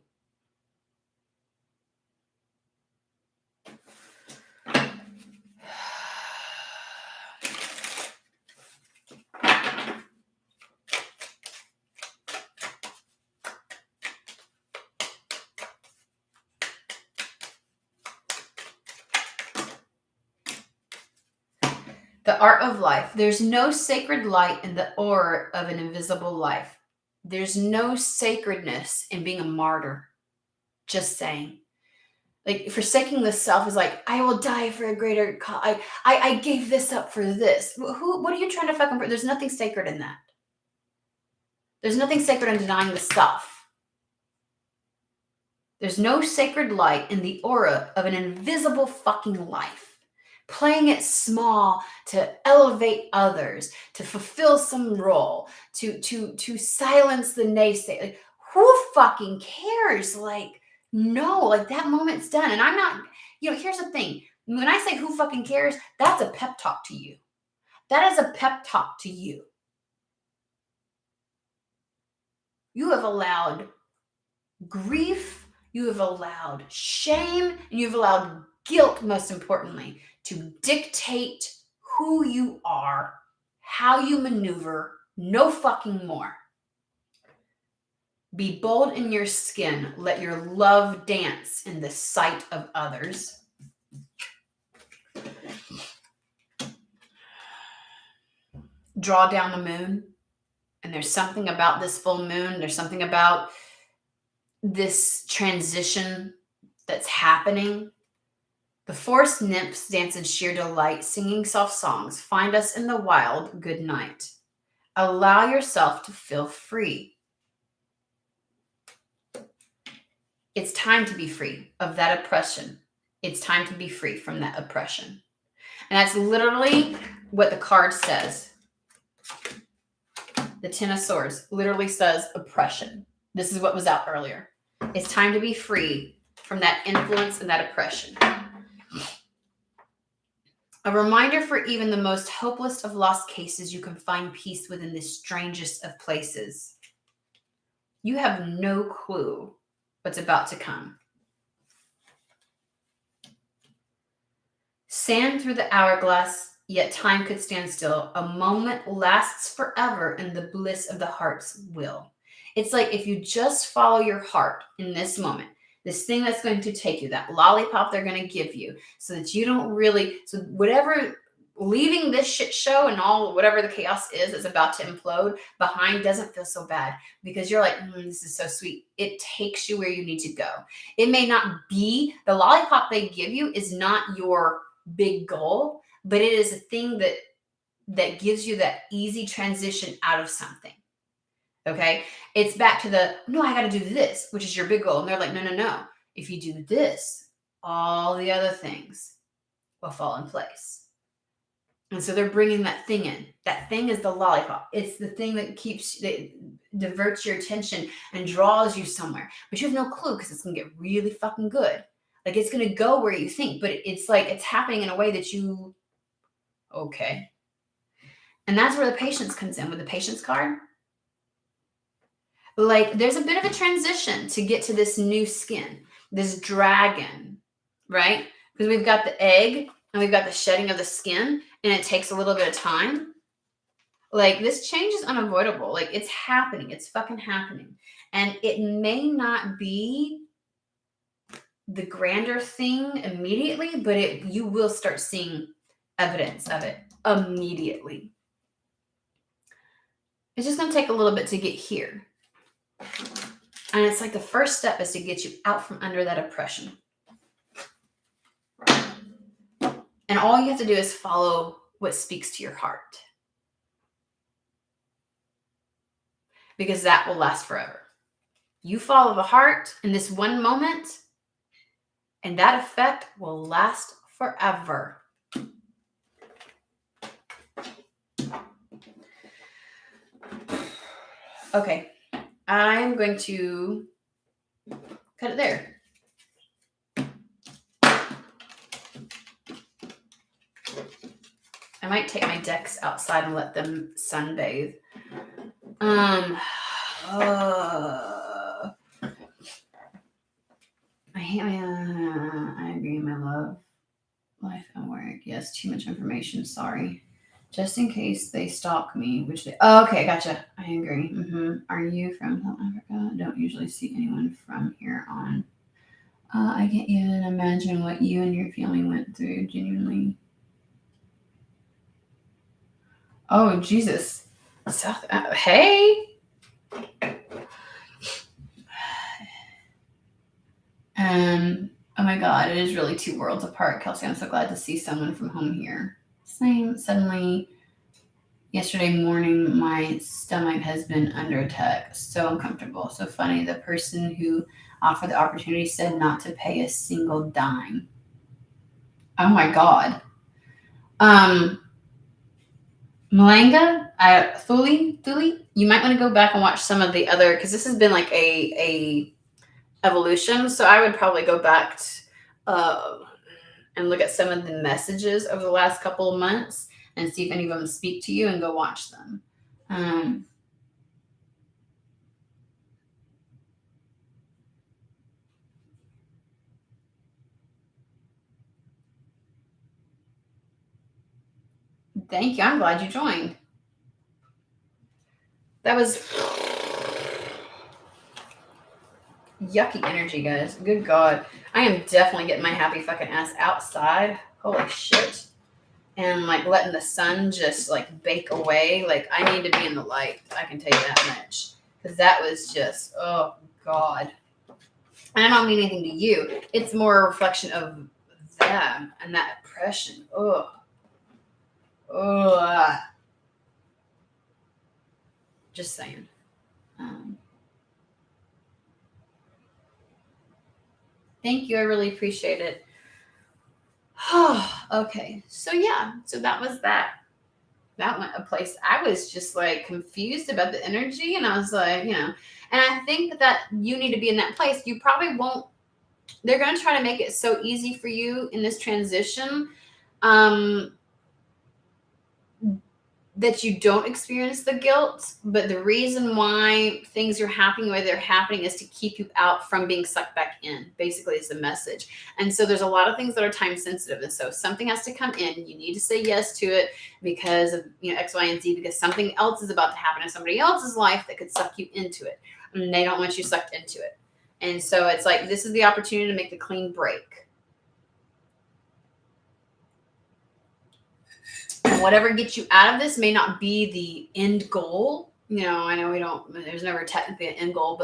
The art of life. There's no sacred light in the aura of an invisible life. There's no sacredness in being a martyr. Just saying. Like forsaking the self is like, I will die for a greater cause. I gave this up for this. What are you trying to fucking prove? There's nothing sacred in that. There's nothing sacred in denying the self. There's no sacred light in the aura of an invisible fucking life. Playing it small to elevate others, to fulfill some role, to silence the naysay. Like, who fucking cares? Like, no, like that moment's done. And I'm not, here's the thing. When I say who fucking cares, that's a pep talk to you. That is a pep talk to you. You have allowed grief, you have allowed shame, and you've allowed guilt, most importantly, to dictate who you are, how you maneuver, no fucking more. Be bold in your skin. Let your love dance in the sight of others. Draw down the moon. And there's something about this full moon. There's something about this transition that's happening. The forest nymphs dance in sheer delight, singing soft songs. Find us in the wild, good night. Allow yourself to feel free. It's time to be free of that oppression. It's time to be free from that oppression. And that's literally what the card says. The Ten of Swords literally says oppression. This is what was out earlier. It's time to be free from that influence and that oppression. A reminder for even the most hopeless of lost cases, you can find peace within the strangest of places. You have no clue what's about to come. Sand through the hourglass, yet time could stand still. A moment lasts forever in the bliss of the heart's will. It's like if you just follow your heart in this moment, this thing that's going to take you, that lollipop they're going to give you, so that you don't really, so whatever, leaving this shit show and all, whatever the chaos is that's about to implode behind doesn't feel so bad because you're like, this is so sweet. It takes you where you need to go. It may not be, the lollipop they give you is not your big goal, but it is a thing that gives you that easy transition out of something. Okay. It's back to no, I got to do this, which is your big goal. And they're like, no, no, no. If you do this, all the other things will fall in place. And so they're bringing that thing in. That thing is the lollipop. It's the thing that diverts your attention and draws you somewhere. But you have no clue because it's going to get really fucking good. Like it's going to go where you think, but it's like it's happening in a way that okay. And that's where the patience comes in with the patience card. Like there's a bit of a transition to get to this new skin, this dragon, right? Because we've got the egg and we've got the shedding of the skin, and it takes a little bit of time. Like this change is unavoidable. Like it's happening. It's fucking happening. And it may not be the grander thing immediately, but you will start seeing evidence of it immediately. It's just going to take a little bit to get here. And it's like the first step is to get you out from under that oppression. And all you have to do is follow what speaks to your heart. Because that will last forever. You follow the heart in this one moment, and that effect will last forever. Okay, I'm going to cut it there. I might take my decks outside and let them sunbathe. I agree, my love. Life and work. Yes, too much information. Sorry. Just in case they stalk me, which they... Oh, okay, gotcha. I agree. Mm-hmm. Are you from South Africa? I don't usually see anyone from here on. I can't even imagine what you and your family went through, genuinely. Oh, Jesus. Hey. Oh my God, it is really two worlds apart, Kelsey. I'm so glad to see someone from home here. Same. Suddenly, yesterday morning, my stomach has been under attack. So uncomfortable. So funny. The person who offered the opportunity said not to pay a single dime. Oh my God. Malanga, Thuli, you might want to go back and watch some of the other, because this has been like a evolution. So I would probably go back and look at some of the messages over the last couple of months and see if any of them speak to you, and go watch them. Thank you. I'm glad you joined. That was yucky energy, guys. Good God. I am definitely getting my happy fucking ass outside. Holy shit. And like letting the sun just like bake away. Like I need to be in the light. I can tell you that much. Because that was just, oh God. And I don't mean anything to you. It's more a reflection of them and that oppression. Oh. Oh. Just saying. Thank you. I really appreciate it. Okay. So yeah. So that was that. That went a place. I was just like confused about the energy. And I was like, and I think that you need to be in that place. You probably won't. They're going to try to make it so easy for you in this transition. That you don't experience the guilt, but the reason why things are happening the way they're happening is to keep you out from being sucked back in, basically is the message. And so there's a lot of things that are time sensitive. And so if something has to come in, you need to say yes to it because of, X, Y, and Z, because something else is about to happen in somebody else's life that could suck you into it. And they don't want you sucked into it. And so it's like, this is the opportunity to make the clean break. And whatever gets you out of this may not be the end goal. I know there's never technically an end goal,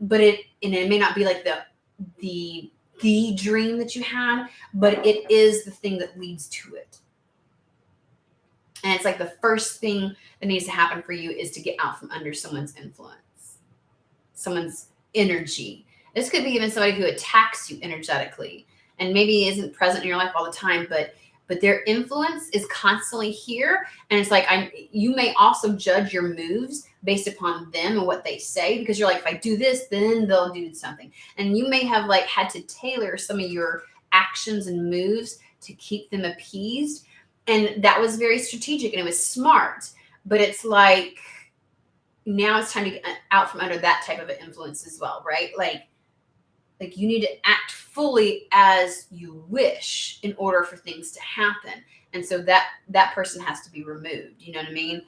but it may not be like the dream that you had, but it is the thing that leads to it. And it's like the first thing that needs to happen for you is to get out from under someone's influence, someone's energy. This could be even somebody who attacks you energetically and maybe isn't present in your life all the time, but their influence is constantly here. And it's like, you may also judge your moves based upon them and what they say, because you're like, if I do this, then they'll do something. And you may have like had to tailor some of your actions and moves to keep them appeased. And that was very strategic and it was smart. But it's like, now it's time to get out from under that type of an influence as well, right? Like you need to act fully as you wish in order for things to happen. And so that person has to be removed. You know what I mean?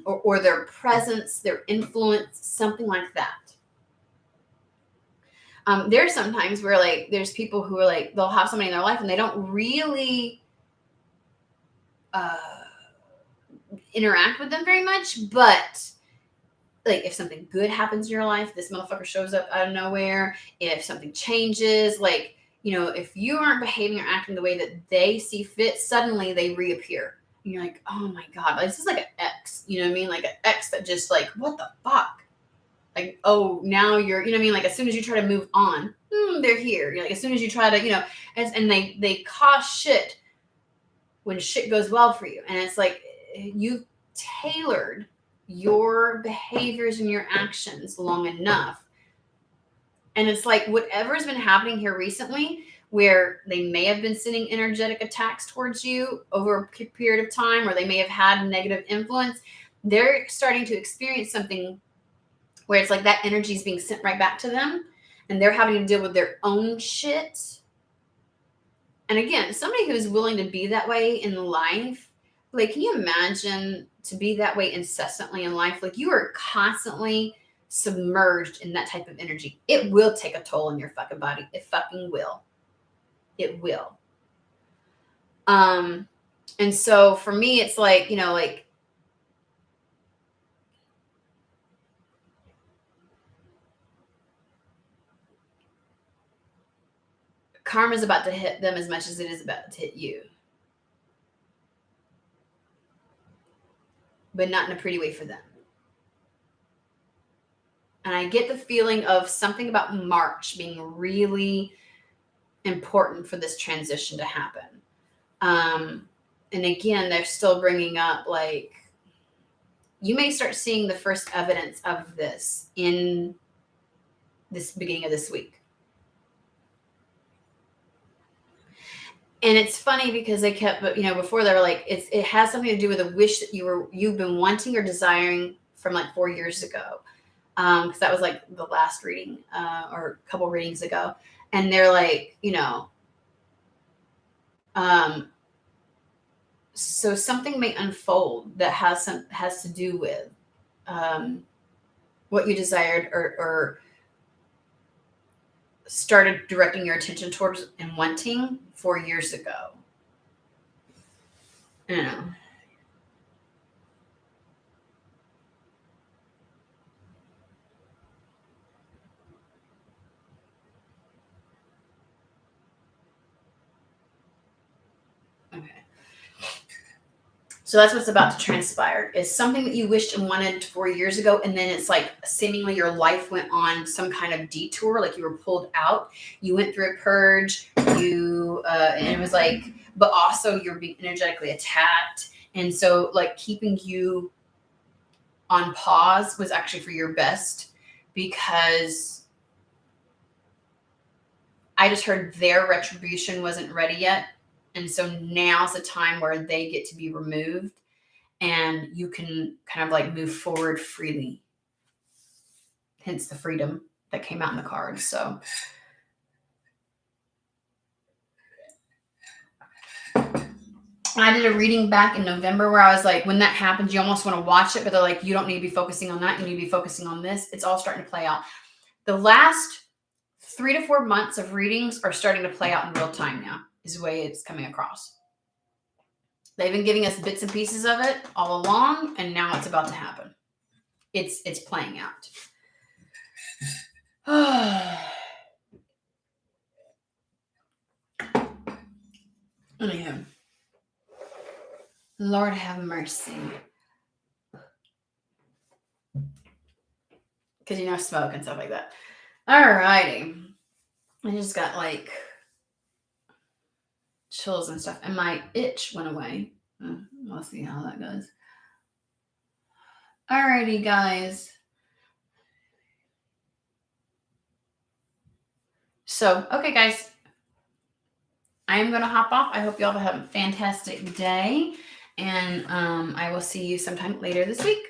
Or their presence, their influence, something like that. There's sometimes where like there's people who are like, they'll have somebody in their life and they don't really interact with them very much, but like if something good happens in your life, this motherfucker shows up out of nowhere. If something changes, like, you know, if you aren't behaving or acting the way that they see fit, suddenly they reappear. And you're like, oh my God, like, this is like an ex, you know what I mean? Like an ex that just like, what the fuck? Like, oh, now you're, you know what I mean? Like as soon as you try to move on, they're here. You're like, as soon as you try to, you know, and they cause shit when shit goes well for you. And it's like, you've tailored your behaviors and your actions long enough. And it's like whatever's been happening here recently, where they may have been sending energetic attacks towards you over a period of time, or they may have had negative influence, they're starting to experience something where it's like that energy is being sent right back to them and they're having to deal with their own shit. And again, somebody who's willing to be that way in life, like, can you imagine to be that way incessantly in life? Like you are constantly submerged in that type of energy. It will take a toll on your fucking body. It fucking will. It will. And so for me, it's like, you know, like karma's about to hit them as much as it is about to hit you. But not in a pretty way for them. And I get the feeling of something about March being really important for this transition to happen. And again, they're still bringing up like, you may start seeing the first evidence of this in this beginning of this week. And it's funny because they kept, you know, before they were like, it has something to do with a wish that you've been wanting or desiring from like 4 years ago. Because that was like the last reading or a couple readings ago. And they're like, you know, so something may unfold that has to do with what you desired or started directing your attention towards and wanting 4 years ago. I don't know. Okay. So that's what's about to transpire, is something that you wished and wanted 4 years ago. And then it's like seemingly your life went on some kind of detour, like you were pulled out. You went through a purge, and it was like, but also you're being energetically attacked. And so like keeping you on pause was actually for your best, because I just heard their retribution wasn't ready yet. And so now's the time where they get to be removed and you can kind of like move forward freely. Hence the freedom that came out in the cards. So I did a reading back in November where I was like, when that happens, you almost want to watch it, but they're like, you don't need to be focusing on that. You need to be focusing on this. It's all starting to play out. The last 3 to 4 months of readings are starting to play out in real time now, is the way it's coming across. They've been giving us bits and pieces of it all along, and now it's about to happen. It's playing out. Anyhow. Lord have mercy. Because you know, smoke and stuff like that. Alrighty. I just got like chills and stuff, and my itch went away. We'll see how that goes. Alrighty, guys. So, okay, guys. I am going to hop off. I hope you all have a fantastic day, and I will see you sometime later this week.